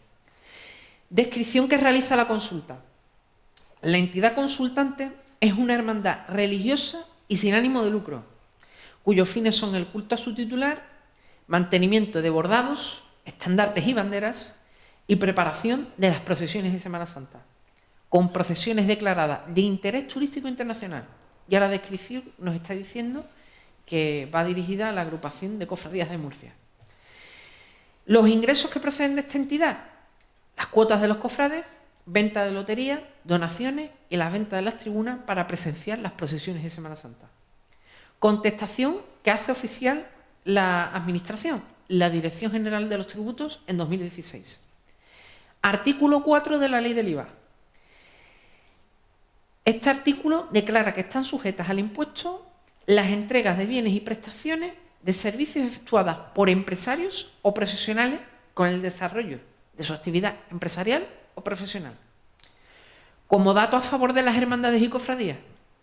Descripción que realiza la consulta. La entidad consultante es una hermandad religiosa y sin ánimo de lucro, cuyos fines son el culto a su titular, mantenimiento de bordados, estandartes y banderas y preparación de las procesiones de Semana Santa, con procesiones declaradas de interés turístico internacional. Ya la descripción nos está diciendo que va dirigida a la agrupación de cofradías de Murcia. Los ingresos que proceden de esta entidad, las cuotas de los cofrades, venta de lotería, donaciones y las ventas de las tribunas para presenciar las procesiones de Semana Santa. Contestación que hace oficial la Administración, la Dirección General de los Tributos, en 2016. Artículo 4 de la Ley del IVA. Este artículo declara que están sujetas al impuesto las entregas de bienes y prestaciones de servicios efectuadas por empresarios o profesionales con el desarrollo de su actividad empresarial o profesional. Como dato a favor de las hermandades y cofradías,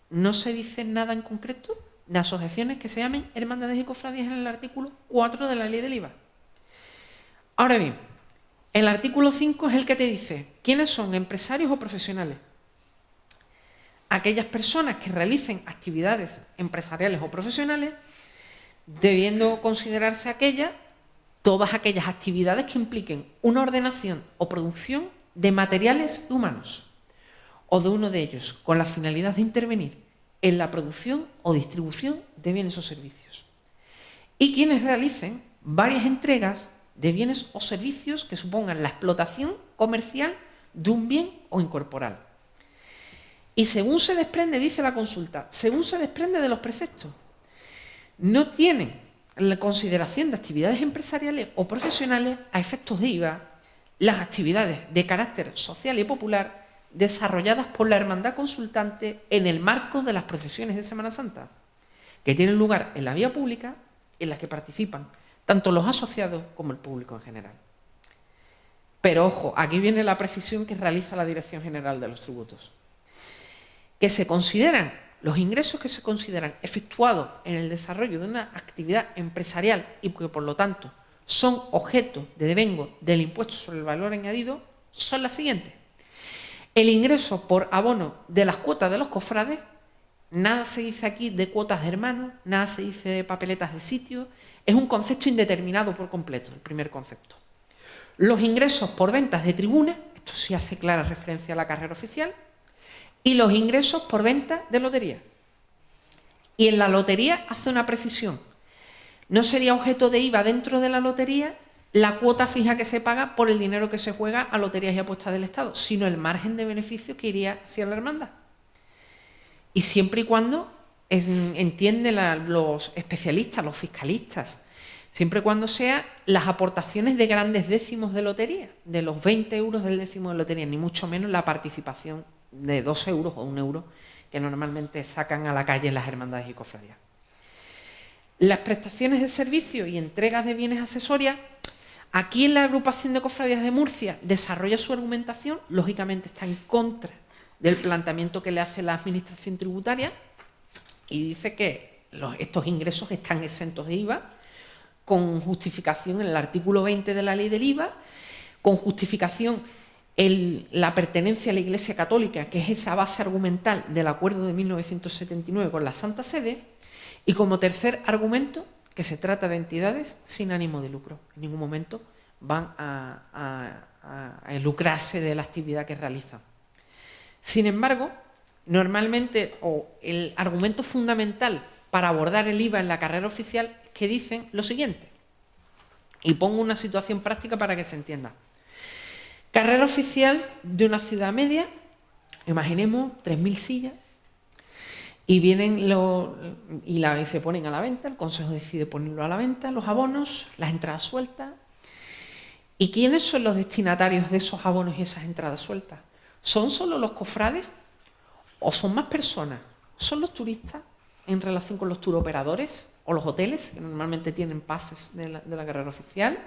no se dice nada en concreto de asociaciones que se llamen hermandades y cofradías en el artículo 4 de la Ley del IVA. Ahora bien, el artículo 5 es el que te dice quiénes son empresarios o profesionales. Aquellas personas que realicen actividades empresariales o profesionales, debiendo considerarse todas aquellas actividades que impliquen una ordenación o producción de materiales humanos o de uno de ellos con la finalidad de intervenir en la producción o distribución de bienes o servicios. Y quienes realicen varias entregas de bienes o servicios que supongan la explotación comercial de un bien o incorporal. Y según se desprende, dice la consulta, según se desprende de los preceptos, no tienen la consideración de actividades empresariales o profesionales a efectos de IVA las actividades de carácter social y popular desarrolladas por la hermandad consultante en el marco de las procesiones de Semana Santa, que tienen lugar en la vía pública, en las que participan tanto los asociados como el público en general. Pero ojo, aquí viene la precisión que realiza la Dirección General de los Tributos, que se consideran los ingresos que se consideran efectuados en el desarrollo de una actividad empresarial y que por lo tanto son objeto de devengo del impuesto sobre el valor añadido son las siguientes. El ingreso por abono de las cuotas de los cofrades, nada se dice aquí de cuotas de hermanos, nada se dice de papeletas de sitio, es un concepto indeterminado por completo, el primer concepto. Los ingresos por ventas de tribunas, esto sí hace clara referencia a la carrera oficial, y los ingresos por venta de lotería. Y en la lotería hace una precisión. No sería objeto de IVA dentro de la lotería la cuota fija que se paga por el dinero que se juega a loterías y apuestas del Estado, sino el margen de beneficio que iría hacia la hermandad. Y siempre y cuando entienden los especialistas, los fiscalistas, siempre y cuando sean las aportaciones de grandes décimos de lotería, de los 20 euros del décimo de lotería, ni mucho menos la participación de 2 euros o 1 euro que normalmente sacan a la calle las hermandades y cofradías. Las prestaciones de servicio y entregas de bienes accesorias, aquí en la agrupación de cofradías de Murcia desarrolla su argumentación, lógicamente está en contra del planteamiento que le hace la Administración tributaria y dice que estos ingresos están exentos de IVA, con justificación en el artículo 20 de la Ley del IVA, con justificación la pertenencia a la Iglesia Católica, que es esa base argumental del acuerdo de 1979 con la Santa Sede, y como tercer argumento, que se trata de entidades sin ánimo de lucro. En ningún momento van a lucrarse de la actividad que realizan. Sin embargo, normalmente, el argumento fundamental para abordar el IVA en la carrera oficial es que dicen lo siguiente, y pongo una situación práctica para que se entienda. Carrera oficial de una ciudad media, imaginemos 3.000 sillas, y vienen y se ponen a la venta, el Consejo decide ponerlo a la venta, los abonos, las entradas sueltas. ¿Y quiénes son los destinatarios de esos abonos y esas entradas sueltas? ¿Son solo los cofrades o son más personas? ¿Son los turistas en relación con los turoperadores o los hoteles, que normalmente tienen pases de la carrera oficial?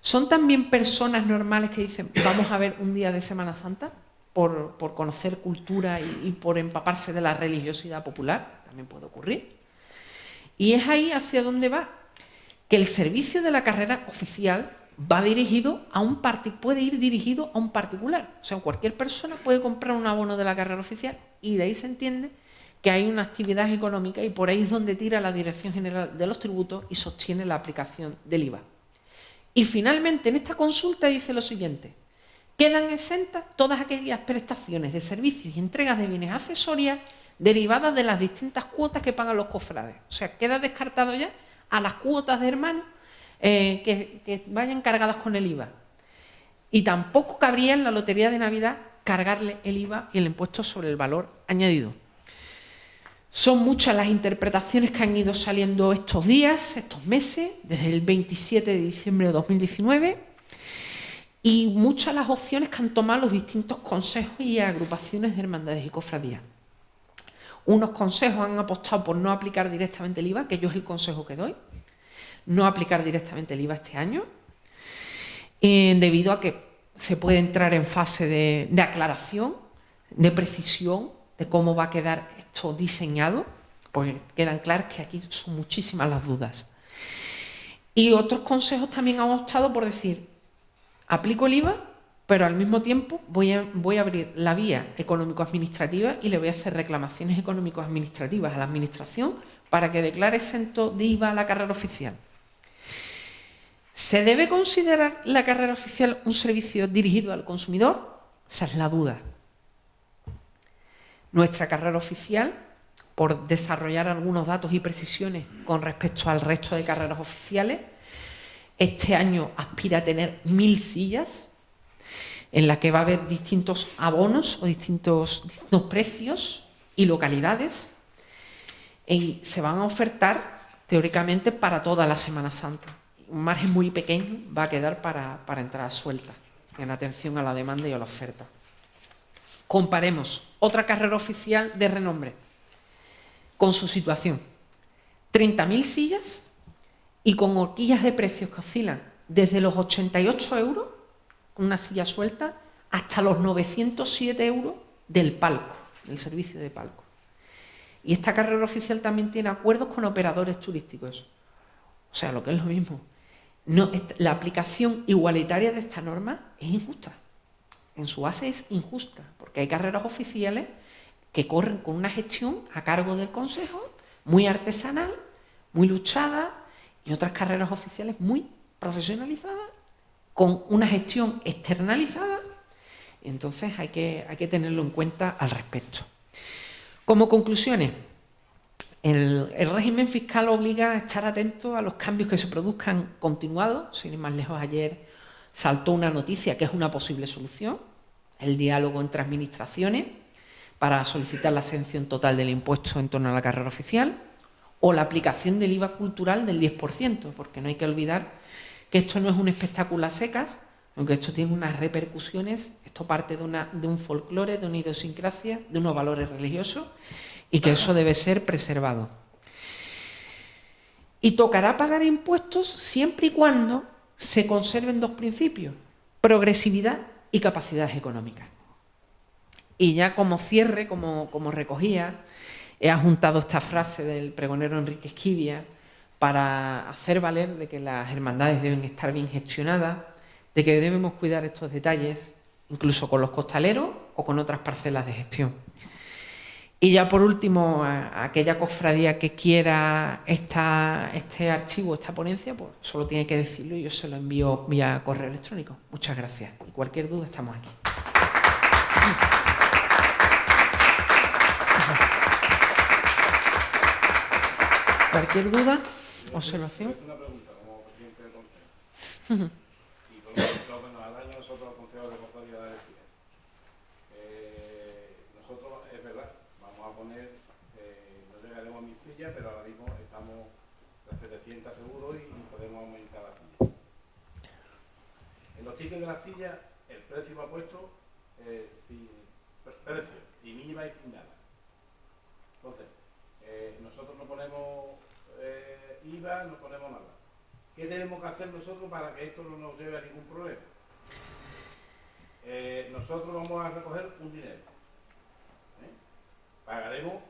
¿Son también personas normales que dicen vamos a ver un día de Semana Santa por conocer cultura y por empaparse de la religiosidad popular? También puede ocurrir. Y es ahí hacia donde va, que el servicio de la carrera oficial va dirigido puede ir dirigido a un particular. O sea, cualquier persona puede comprar un abono de la carrera oficial y de ahí se entiende que hay una actividad económica y por ahí es donde tira la Dirección General de los Tributos y sostiene la aplicación del IVA. Y finalmente, en esta consulta dice lo siguiente: quedan exentas todas aquellas prestaciones de servicios y entregas de bienes accesorias derivadas de las distintas cuotas que pagan los cofrades. O sea, queda descartado ya a las cuotas de hermanos que vayan cargadas con el IVA. Y tampoco cabría en la lotería de Navidad cargarle el IVA y el impuesto sobre el valor añadido. Son muchas las interpretaciones que han ido saliendo estos días, estos meses, desde el 27 de diciembre de 2019, y muchas las opciones que han tomado los distintos consejos y agrupaciones de hermandades y cofradías. Unos consejos han apostado por no aplicar directamente el IVA, que yo es el consejo que doy, no aplicar directamente el IVA este año, debido a que se puede entrar en fase de aclaración, de precisión, de cómo va a quedar esto diseñado, porque quedan claras que aquí son muchísimas las dudas. Y otros consejos también han optado por decir: aplico el IVA, pero al mismo tiempo voy a abrir la vía económico-administrativa y le voy a hacer reclamaciones económico-administrativas a la Administración para que declare exento de IVA a la carrera oficial. ¿Se debe considerar la carrera oficial un servicio dirigido al consumidor? Esa es la duda. Nuestra carrera oficial, por desarrollar algunos datos y precisiones con respecto al resto de carreras oficiales, este año aspira a tener 1000 sillas, en la que va a haber distintos abonos o distintos precios y localidades, y se van a ofertar teóricamente para toda la Semana Santa. Un margen muy pequeño va a quedar para entradas sueltas, en atención a la demanda y a la oferta. Comparemos otra carrera oficial de renombre con su situación. 30.000 sillas y con horquillas de precios que oscilan desde los 88 euros, una silla suelta, hasta los 907 euros del palco, del servicio de palco. Y esta carrera oficial también tiene acuerdos con operadores turísticos. O sea, lo que es lo mismo. No, la aplicación igualitaria de esta norma es injusta. En su base es injusta, porque hay carreras oficiales que corren con una gestión a cargo del Consejo, muy artesanal, muy luchada, y otras carreras oficiales muy profesionalizadas, con una gestión externalizada. Entonces hay que tenerlo en cuenta al respecto. Como conclusiones, el régimen fiscal obliga a estar atento a los cambios que se produzcan continuados. Sin ir más lejos, ayer saltó una noticia que es una posible solución: el diálogo entre administraciones para solicitar la exención total del impuesto en torno a la carrera oficial, o la aplicación del IVA cultural del 10%, porque no hay que olvidar que esto no es un espectáculo a secas, aunque esto tiene unas repercusiones, esto parte de un folclore, de una idiosincrasia, de unos valores religiosos, y que eso debe ser preservado. Y tocará pagar impuestos siempre y cuando se conserven dos principios: progresividad y capacidades económicas. Y ya como cierre, como recogía, he adjuntado esta frase del pregonero Enrique Esquivia para hacer valer de que las hermandades deben estar bien gestionadas, de que debemos cuidar estos detalles, incluso con los costaleros o con otras parcelas de gestión. Y ya por último, a aquella cofradía que quiera este archivo, esta ponencia, pues solo tiene que decirlo y yo se lo envío vía correo electrónico. Muchas gracias. Y cualquier duda, estamos aquí. ¿Cualquier duda? ¿Observación? Una pregunta como presidente del Consejo. Y por lo menos al año nosotros los consejos de cofradía de Algeciras. Nosotros, es verdad, vamos a poner, no llegaremos a 1000 sillas, pero ahora mismo estamos a 700 seguros y podemos aumentar la silla. En los tickets de la silla, el precio va puesto sin precio, sin IVA y sin nada. Entonces, nosotros no ponemos IVA, no ponemos nada. ¿Qué tenemos que hacer nosotros para que esto no nos lleve a ningún problema? Nosotros vamos a recoger un dinero. Pagaremos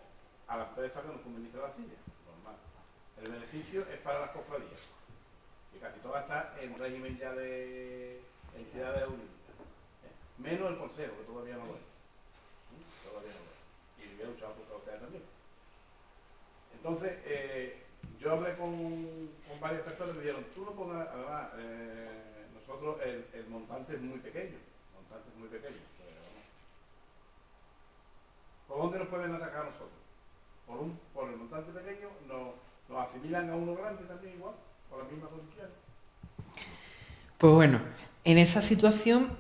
a la empresa que nos suministra la silla, normal. El beneficio es para las cofradías, que casi todas están en régimen ya de entidades jurídicas. Menos el consejo, que todavía no lo es. Todavía no lo es. Y voy a luchar por ustedes también. Entonces, yo hablé con varias personas me dijeron, tú no pongas, además, nosotros el montante es muy pequeño, ¿por dónde nos pueden atacar a nosotros? Por el montante pequeño, nos asimilan a uno grande también igual, por las mismas condiciones. Pues bueno, en esa situación,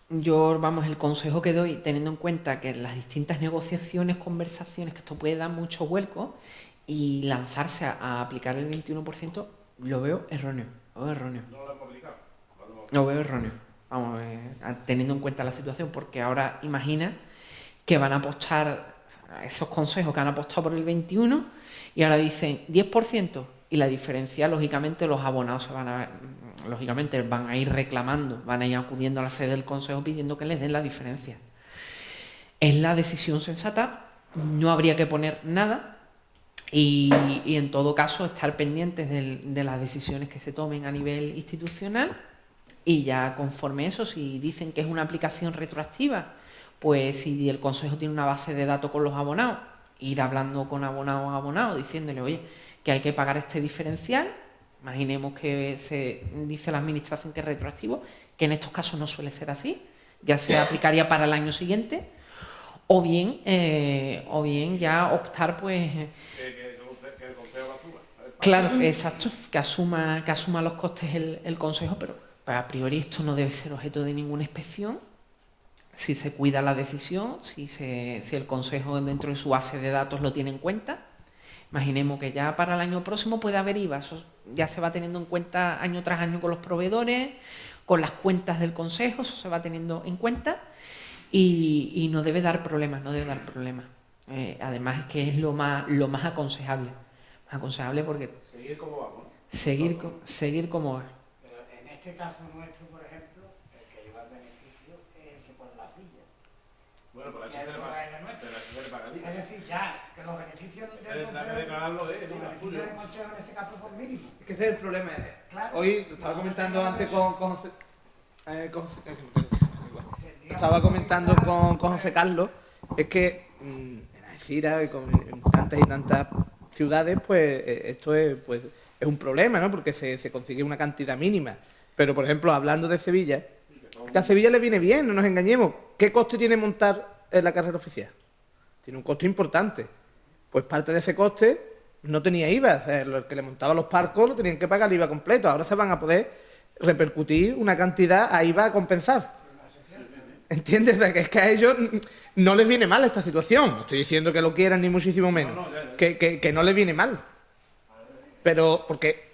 el consejo que doy, teniendo en cuenta que las distintas negociaciones, conversaciones, que esto puede dar mucho vuelco, y lanzarse a aplicar el 21%, lo veo erróneo. No lo hemos aplicado. Lo veo erróneo. Vamos, teniendo en cuenta la situación, porque ahora imagina que van a apostar, esos consejos que han apostado por el 21%, y ahora dicen 10%, y la diferencia, lógicamente, los abonados van a ir reclamando, van a ir acudiendo a la sede del consejo pidiendo que les den la diferencia. Es la decisión sensata, no habría que poner nada, y en todo caso estar pendientes de las decisiones que se tomen a nivel institucional, y ya conforme eso, si dicen que es una aplicación retroactiva, pues si el consejo tiene una base de datos con los abonados, ir hablando con abonado a abonado, diciéndole, oye, que hay que pagar este diferencial. Imaginemos que se dice la administración que es retroactivo, que en estos casos no suele ser así, ya se aplicaría para el año siguiente, o bien ya optar, pues... Que el consejo lo asuma. Claro, exacto, que asuma los costes el consejo, pero a priori esto no debe ser objeto de ninguna inspección. Si se cuida la decisión, si el consejo dentro de su base de datos lo tiene en cuenta. Imaginemos que ya para el año próximo puede haber IVA, eso ya se va teniendo en cuenta año tras año con los proveedores, con las cuentas del consejo, eso se va teniendo en cuenta, y no debe dar problemas, además es que es lo más aconsejable. Porque Seguir como vamos, ¿no? seguir como va. Pero en este caso nuestro, por ejemplo, el que lleva el beneficio es el que pone la silla. Bueno, pero Y el problema es nuestro. Es decir, ya, que los beneficios del consejo, declararlo los beneficios del consejo en este caso son mínimos. Es que ese es el problema. Claro. Hoy estaba comentando antes estaba comentando con José Carlos, es que en Algeciras y en tantas y tantas ciudades, pues esto es un problema, ¿no? Porque se consigue una cantidad mínima. Pero, por ejemplo, hablando de Sevilla, que a Sevilla le viene bien, no nos engañemos. ¿Qué coste tiene montar la carrera oficial? Tiene un coste importante. Pues parte de ese coste no tenía IVA. O sea, los que le montaban los parcos lo tenían que pagar el IVA completo. Ahora se van a poder repercutir una cantidad a IVA a compensar. ¿Entiendes? O sea, que es que a ellos no les viene mal esta situación. No estoy diciendo que lo quieran ni muchísimo menos. Que no les viene mal. Pero porque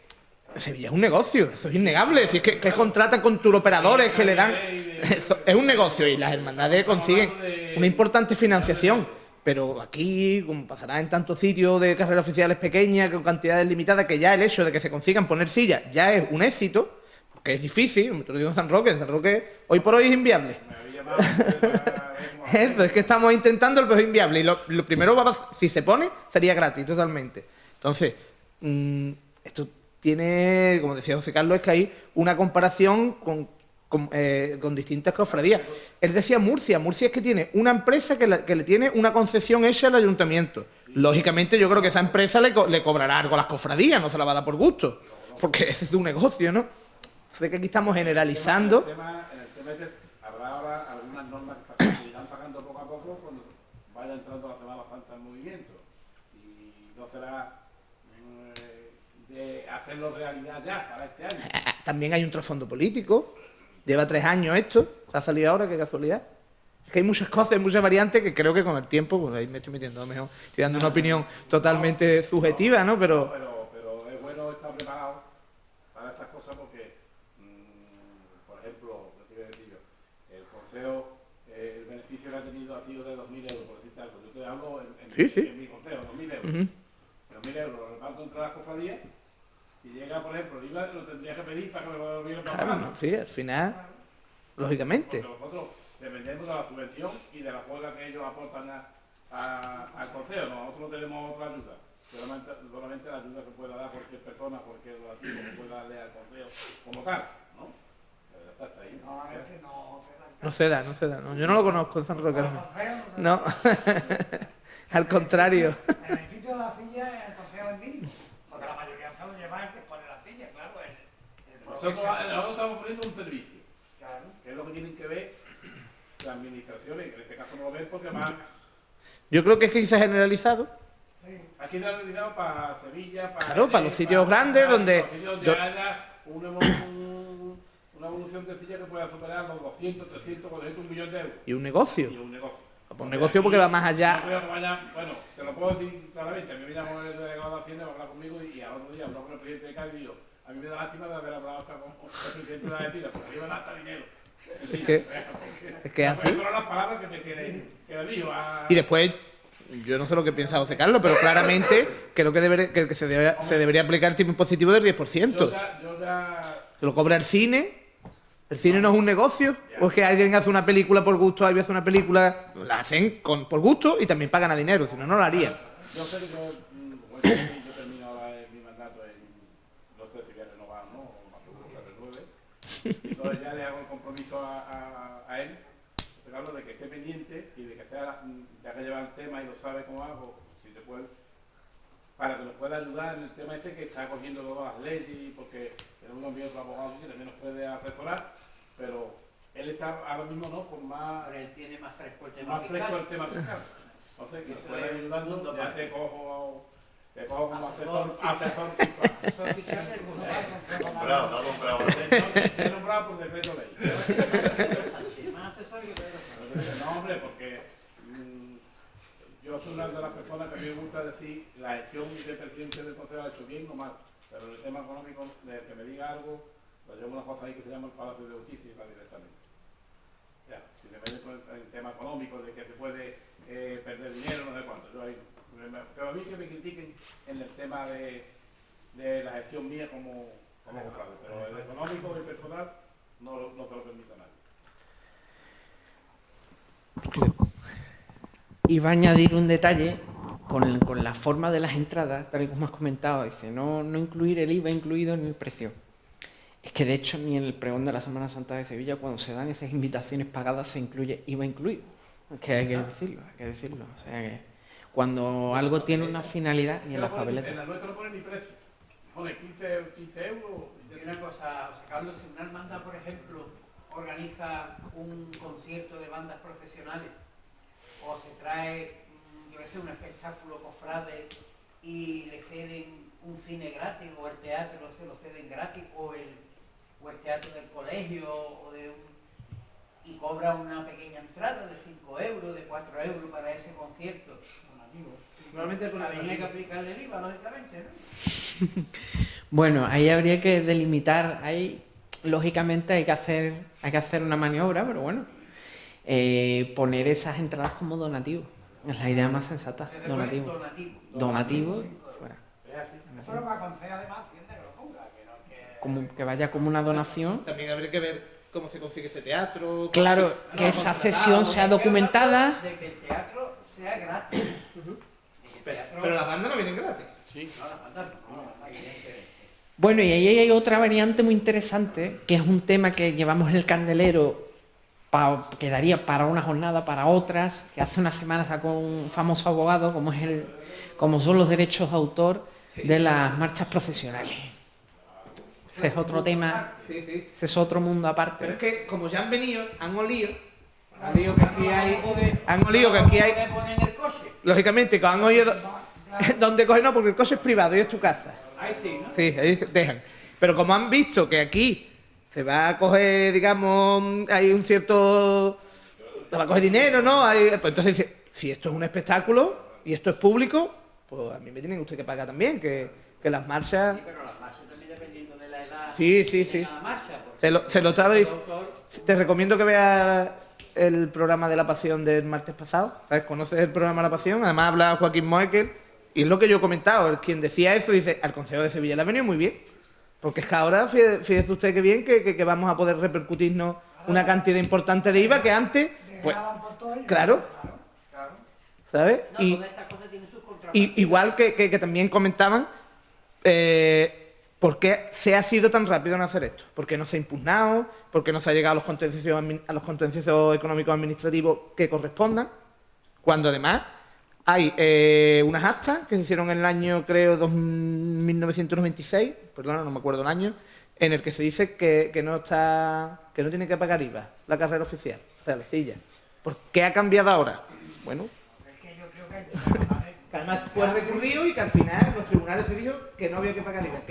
Sevilla es un negocio, eso es innegable. Es decir, que contratan con turoperadores que le dan... Es un negocio y las hermandades consiguen una importante financiación. Pero aquí, como pasará en tantos sitios de carreras oficiales pequeñas, con cantidades limitadas, que ya el hecho de que se consigan poner sillas ya es un éxito, porque es difícil. Me lo digo en San Roque hoy por hoy es inviable. Eso, es que estamos intentando, pero es inviable. Y lo primero, si se pone, sería gratis totalmente. Entonces, esto tiene, como decía José Carlos, es que hay una comparación con distintas cofradías. Él decía Murcia es que tiene una empresa que le tiene una concesión hecha al ayuntamiento. Lógicamente yo creo que esa empresa le cobrará algo a las cofradías, no se la va a dar por gusto, porque ese es un negocio, ¿no? Sé que aquí estamos generalizando. En el tema es que habrá ahora algunas normas que se irán sacando poco a poco cuando vaya entrando la Semana Santa en movimiento. Y no será de hacerlo realidad ya para este año. También hay un trasfondo político. Lleva 3 años esto. Se ha salido ahora, qué casualidad. Es que hay muchas cosas, muchas variantes que creo que con el tiempo, pues ahí me estoy metiendo, a lo mejor estoy dando una opinión totalmente subjetiva, ¿no? Pero es bueno estar preparado para estas cosas porque, por ejemplo, lo que quiero decir yo, el consejo, el beneficio que ha tenido ha sido de 2.000 euros, por decirte algo. Yo te hablo en mi consejo, 2.000 euros. 2.000 euros lo reparto entre las cofradías y llega, por ejemplo, el IVA lo tendría que pedir para que me lo volvieran para pagar. claro, sí, al final, lógicamente. Porque nosotros dependemos de la subvención y de la cuota que ellos aportan al consejo. Nosotros no tenemos otra ayuda. Solamente la ayuda que pueda dar cualquier persona, cualquier donativo que pueda darle al consejo como tal, ¿no? Pero está ahí. No se da. No. Yo no lo conozco en San Roque. No. Al contrario. El beneficio de la silla en el consejo es mínimo, porque la mayoría se lo lleva el que pone la silla. Nosotros estamos ofreciendo un servicio, Claro. que es lo que tienen que ver las administraciones, que en este caso no lo ven porque más... Yo creo que es que se ha generalizado. Aquí se ha realizado para Sevilla, para... Claro, para los sitios grandes donde... Los sitios donde haya una evolución de silla que pueda superar los 200, 300, 400, 1 millón de euros. Y un negocio. Y un negocio. Pues un negocio porque va más allá. No creo que vaya, bueno, te lo puedo decir claramente. A mí me llamó el delegado de Hacienda para hablar conmigo y al otro día habló con el presidente de Cádiz y yo, a mí me da lástima de haber hablado hasta con el presidente de la Hacienda, porque iba a dar hasta dinero. Es que es así. Esas fueron las palabras que le dijo a... Y después, yo no sé lo que piensa José Carlos, pero claramente creo que se debería aplicar el tipo impositivo del 10%. Yo ya... Se lo cobra el cine. ¿El cine no es un negocio? ¿O es que alguien hace una película por gusto, alguien hace una película, la hacen por gusto y también pagan a dinero, si no, no la harían? Yo sé que yo termino ahora mi mandato no sé si voy a renovar o no, o más seguro que renueve. Entonces ya le hago el compromiso a él, te hablo de que esté pendiente y de que ya que lleva el tema y lo sabe cómo hago, si se puede, para que nos pueda ayudar en el tema este que está cogiendo todas las leyes, porque tenemos un otro abogado que también nos puede asesorar, pero él está ahora mismo no, por más... Pero él tiene más fresco el tema Más fresco fiscal. el tema fiscal. Entonces, que Eso puede es ayudando, punto ya aparte. te cojo como asesor Asesor fiscal. Asesor fiscal es el mundo. Comprado. Te he nombrado por decreto ley. Sánchez, más asesor que Pedro Sánchez. No, hombre, porque yo soy una de las personas que a mí me gusta decir la gestión del presidente del Consejo ha hecho bien o mal, pero en el tema económico, de que me diga algo, lo llevo una cosa ahí que se llama el Palacio de Justicia y va directamente. O sea, si me metes con el tema económico de que se puede perder dinero, no sé cuánto, yo ahí, pero a mí que me critiquen en el tema de la gestión mía como cofrade, pero el económico y el personal no te lo permite a nadie. Iba a añadir un detalle con la forma de las entradas, tal y como has comentado. Dice, no incluir el IVA incluido en el precio. Es que de hecho ni en el pregón de la Semana Santa de Sevilla, cuando se dan esas invitaciones pagadas, se incluye IVA incluido. Es que hay que decirlo. O sea que cuando algo tiene una finalidad, ni en las papeletas. En la nuestra no pone ni precio. Pone 15 euros. Y una cosa, José Carlos, si una hermandad, por ejemplo, organiza un concierto de bandas profesionales o se trae, yo qué sé, un espectáculo cofrade y le ceden un cine gratis o el teatro se lo ceden gratis o el teatro del colegio y cobra una pequeña entrada de 5 euros, de 4 euros para ese concierto. Normalmente También hay que aplicarle el IVA, lógicamente, ¿no? Bueno, ahí habría que delimitar, ahí lógicamente hay que hacer una maniobra, pero bueno, poner esas entradas como donativo. Es la idea más sensata, donativo. Donativo, fuera. Eso lo aconseja además Hacienda que lo ponga, que no que... Como que vaya como una donación. También habría que ver cómo se consigue ese teatro. Claro, que esa cesión sea documentada. De que el teatro sea gratis. Pero las bandas no vienen gratis. Bueno, y ahí hay otra variante muy interesante, que es un tema que llevamos en el candelero, que daría para una jornada, para otras, que hace unas semanas sacó un famoso abogado, como son los derechos de autor de las marchas profesionales. Ese es otro tema, ese es otro mundo Pero aparte. es que como ya han venido, han olido que aquí hay, lógicamente, que han oído donde cogen, no, porque el coche es privado y es tu casa. Ahí sí, ¿no? Sí, ahí dejan. Pero como han visto que aquí se va a coger, digamos, hay un cierto... se va a coger dinero, ¿no? Pues entonces dice, si esto es un espectáculo y esto es público, pues a mí me tienen usted que pagar también, que las marchas... Sí, pero las marchas también dependiendo de la edad Sí. de cada marcha. porque Se lo estaba el diciendo. autor- Te recomiendo que veas el programa de La Pasión del martes pasado. ¿Sabes? ¿Conoces el programa La Pasión? Además habla Joaquín Moekel. Y es lo que yo he comentado. Quien decía eso dice, al Consejo de Sevilla le ha venido muy bien. Porque es que ahora, fíjese usted que bien, que vamos a poder repercutirnos una cantidad importante de IVA que antes, pues, Dejaban por todo ello. claro, ¿sabes? No, Y, todas estas cosas tienen sus contrapartidas. igual que también comentaban, ¿por qué se ha sido tan rápido en hacer esto? ¿Por qué no se ha impugnado? ¿Por qué no se ha llegado a los contenciosos económicos administrativos que correspondan? Cuando además hay unas actas que se hicieron en el año, creo, 1996, perdona, no me acuerdo el año, en el que se dice que no tiene que pagar IVA la carrera oficial, o sea, la silla. ¿Por qué ha cambiado ahora? Bueno, Es que yo creo que que además fue recurrido y que al final los tribunales se dijo que no había que pagar IVA.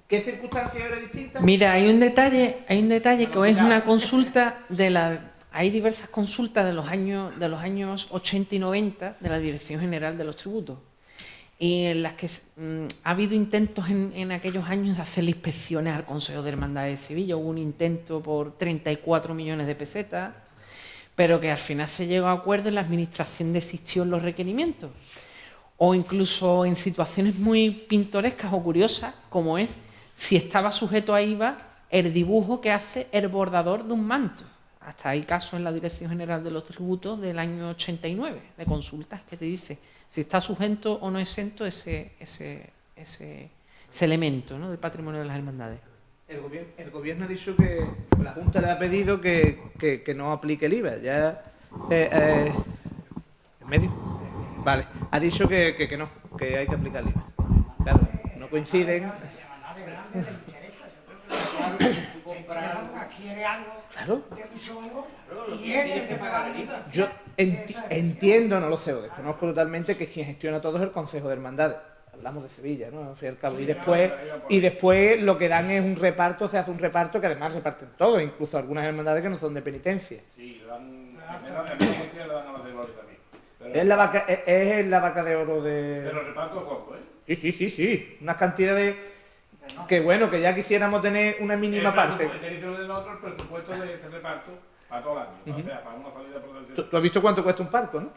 ¿Qué circunstancias eran distintas? Mira, hay un detalle que es una consulta hay diversas consultas de los años 80 y 90 de la Dirección General de los Tributos, y en las que ha habido intentos en aquellos años de hacerle inspecciones al Consejo de Hermandades de Sevilla. Hubo un intento por 34 millones de pesetas, pero que al final se llegó a acuerdo y la Administración desistió en los requerimientos. O incluso en situaciones muy pintorescas o curiosas, como es si estaba sujeto a IVA el dibujo que hace el bordador de un manto. Hasta hay casos en la Dirección General de los Tributos del año 89, de consultas, que te dice si está sujeto o no exento ese elemento, ¿no?, del patrimonio de las hermandades. El gobierno ha dicho que la Junta le ha pedido que no aplique el IVA. Ya ¿en medio? Vale, ha dicho que no, que hay que aplicar el IVA. Claro, no coinciden. quiere algo Claro. de mucho valor y tiene que pagar el IVA. Yo entiendo, no lo sé, o desconozco totalmente que quien gestiona todo es el Consejo de Hermandades. Hablamos de Sevilla, ¿no? Al fin y al cabo. Y después lo que dan es un reparto, se hace un reparto que además reparten todos, incluso algunas hermandades que no son de penitencia. Sí, le dan, en la le dan a las de Gloria también. Pero, Es la vaca de oro de... pero el reparto es gordo, ¿eh? Sí. Unas cantidades que bueno, que ya quisiéramos tener una mínima parte. El presupuesto de ese reparto para todo el año, o sea, para una salida de protección. ¿Tú has visto cuánto cuesta un parco, no?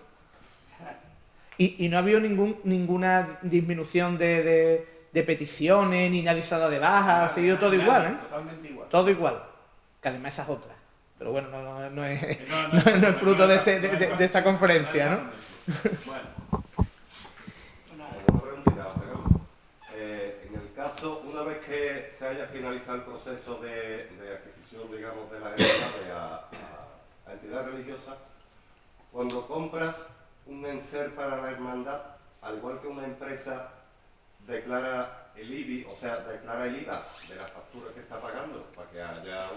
Y no ha habido ninguna disminución de peticiones, ni nadie se ha dado de baja, ha sido todo igual, ¿eh? Totalmente igual. Todo igual. Que además esa es otra. Pero bueno, no es fruto de esta conferencia, ¿no? Bueno. Una preguntita, José Carlos. En el caso, una vez que se haya finalizado el proceso de adquisición, digamos, de las hermandades a entidades religiosas, cuando compras un enser para la hermandad, al igual que una empresa declara el IBI, o sea, declara el IVA de la factura que está pagando para que haya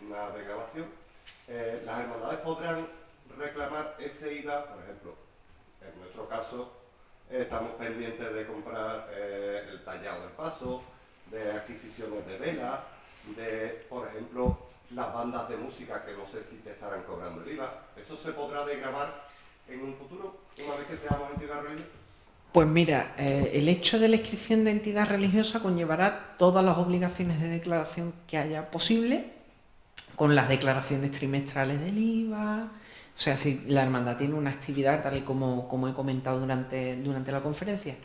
una degradación, las hermandades podrán reclamar ese IVA, por ejemplo, en nuestro caso, estamos pendientes de comprar el tallado del paso, de adquisiciones de vela, de, por ejemplo, las bandas de música que no sé si te estarán cobrando el IVA. ¿Eso se podrá degravar en un futuro, una vez que seamos entidad religiosa? Pues mira, el hecho de la inscripción de entidad religiosa conllevará todas las obligaciones de declaración que haya posible, con las declaraciones trimestrales del IVA. O sea, si la hermandad tiene una actividad, tal y como he comentado durante la conferencia.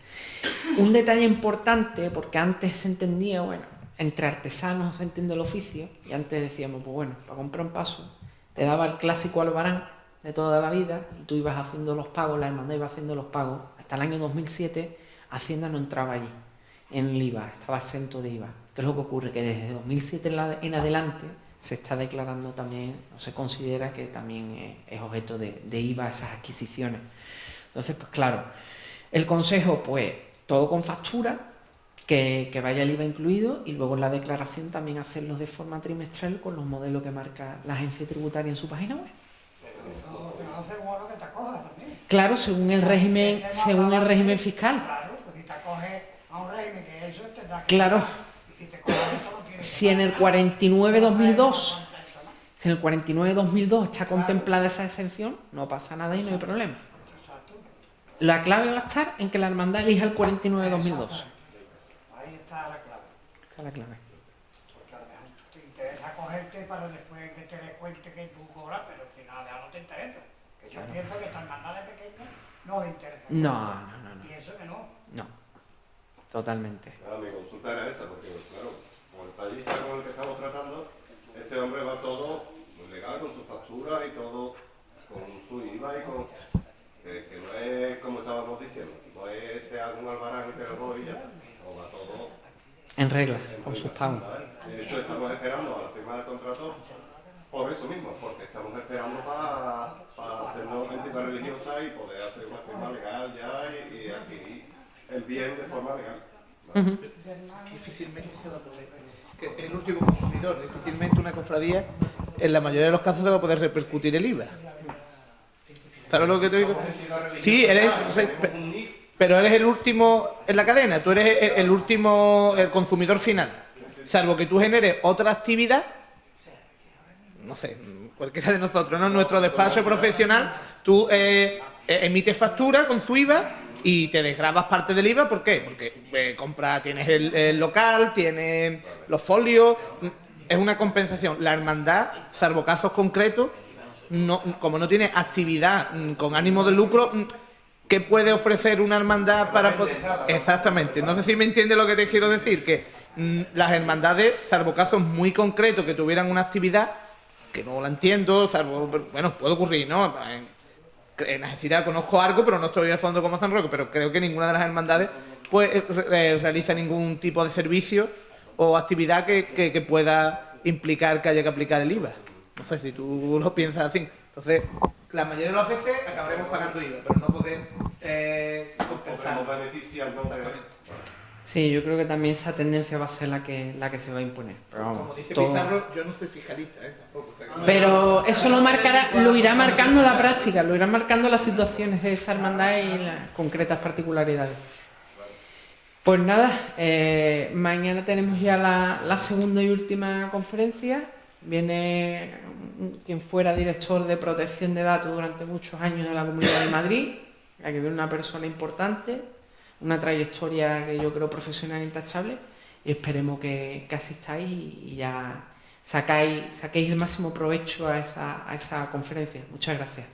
Un detalle importante, porque antes se entendía, bueno, entre artesanos se entiende el oficio, y antes decíamos, pues bueno, para comprar un paso, te daba el clásico albarán de toda la vida, y tú ibas haciendo los pagos, la hermandad iba haciendo los pagos. Hasta el año 2007, Hacienda no entraba allí, en el IVA, estaba exento de IVA. ¿Qué es lo que ocurre? Que desde 2007 en adelante se está declarando también, o se considera que también es objeto de IVA esas adquisiciones. Entonces, pues claro, el consejo, pues todo con factura, que vaya el IVA incluido, y luego en la declaración también hacerlo de forma trimestral con los modelos que marca la agencia tributaria en su página web. Eso se conoce como lo que te acojas también. Claro, según el régimen fiscal. Claro, pues si te acoges a un régimen que eso te da... Claro. Y si te coges esto no tienes... Si en el 49-2002 Si en el 49-2002 está contemplada esa exención, no pasa nada y no hay problema. La clave va a estar en que la hermandad elija el 49-2002. Ahí está la clave. Está la clave. Porque a lo mejor te interesa cogerte para después que te des cuenta que tú cobras, pero al final ya no te interesa. Que yo pienso que esta hermandad de pequeña no le interesa. No. Pienso que no. No. Totalmente. Claro, mi consulta era esa, porque claro, como el tallista con el que estamos tratando, este hombre va todo legal con sus facturas y todo con su IVA y con... que no es como estábamos diciendo, no es te hago un albarán y te lo doy y ya, no va todo En regla, con sus pagos. De hecho, estamos esperando a la firma del contrato por eso mismo, porque estamos esperando para hacernos entidad religiosa y poder hacer una firma legal ya y adquirir el bien de forma legal. Ujú. Difícilmente se va a poder. Que el último consumidor, difícilmente una cofradía, en la mayoría de los casos se va a poder repercutir el IVA. ¿Sabes lo que te digo? Sí, pero eres el último en la cadena, tú eres el último, el consumidor final. Salvo que tú generes otra actividad, no sé, cualquiera de nosotros, ¿no? En nuestro despacho profesional, tú emites factura con su IVA y te desgrabas parte del IVA. ¿Por qué? Porque tienes el local, tienes los folios, es una compensación. La hermandad, salvo casos concretos, como no tiene actividad con ánimo de lucro, ¿qué puede ofrecer una hermandad para poder...? Exactamente, no sé si me entiende lo que te quiero decir, que las hermandades, salvo casos muy concretos que tuvieran una actividad, que no la entiendo, salvo, bueno, puede ocurrir, ¿no? En Algeciras conozco algo, pero no estoy al fondo como San Roque, pero creo que ninguna de las hermandades pues realiza ningún tipo de servicio o actividad que pueda implicar que haya que aplicar el IVA. No sé si tú lo piensas así. Entonces, la mayoría de las veces acabaremos pagando IVA, pero no poder compensar. Podremos beneficiarnos de... Sí, yo creo que también esa tendencia va a ser la que se va a imponer. Pero, vamos, como dice todo... Pizarro, yo no soy fiscalista, tampoco. Pero eso lo irá marcando la práctica, lo irá marcando las situaciones de esa hermandad y las concretas particularidades. Pues nada, mañana tenemos ya la segunda y última conferencia. Viene quien fuera director de protección de datos durante muchos años de la Comunidad de Madrid, aquí viene una persona importante, una trayectoria que yo creo profesional intachable, y esperemos que asistáis y ya saquéis el máximo provecho a esa conferencia. Muchas gracias.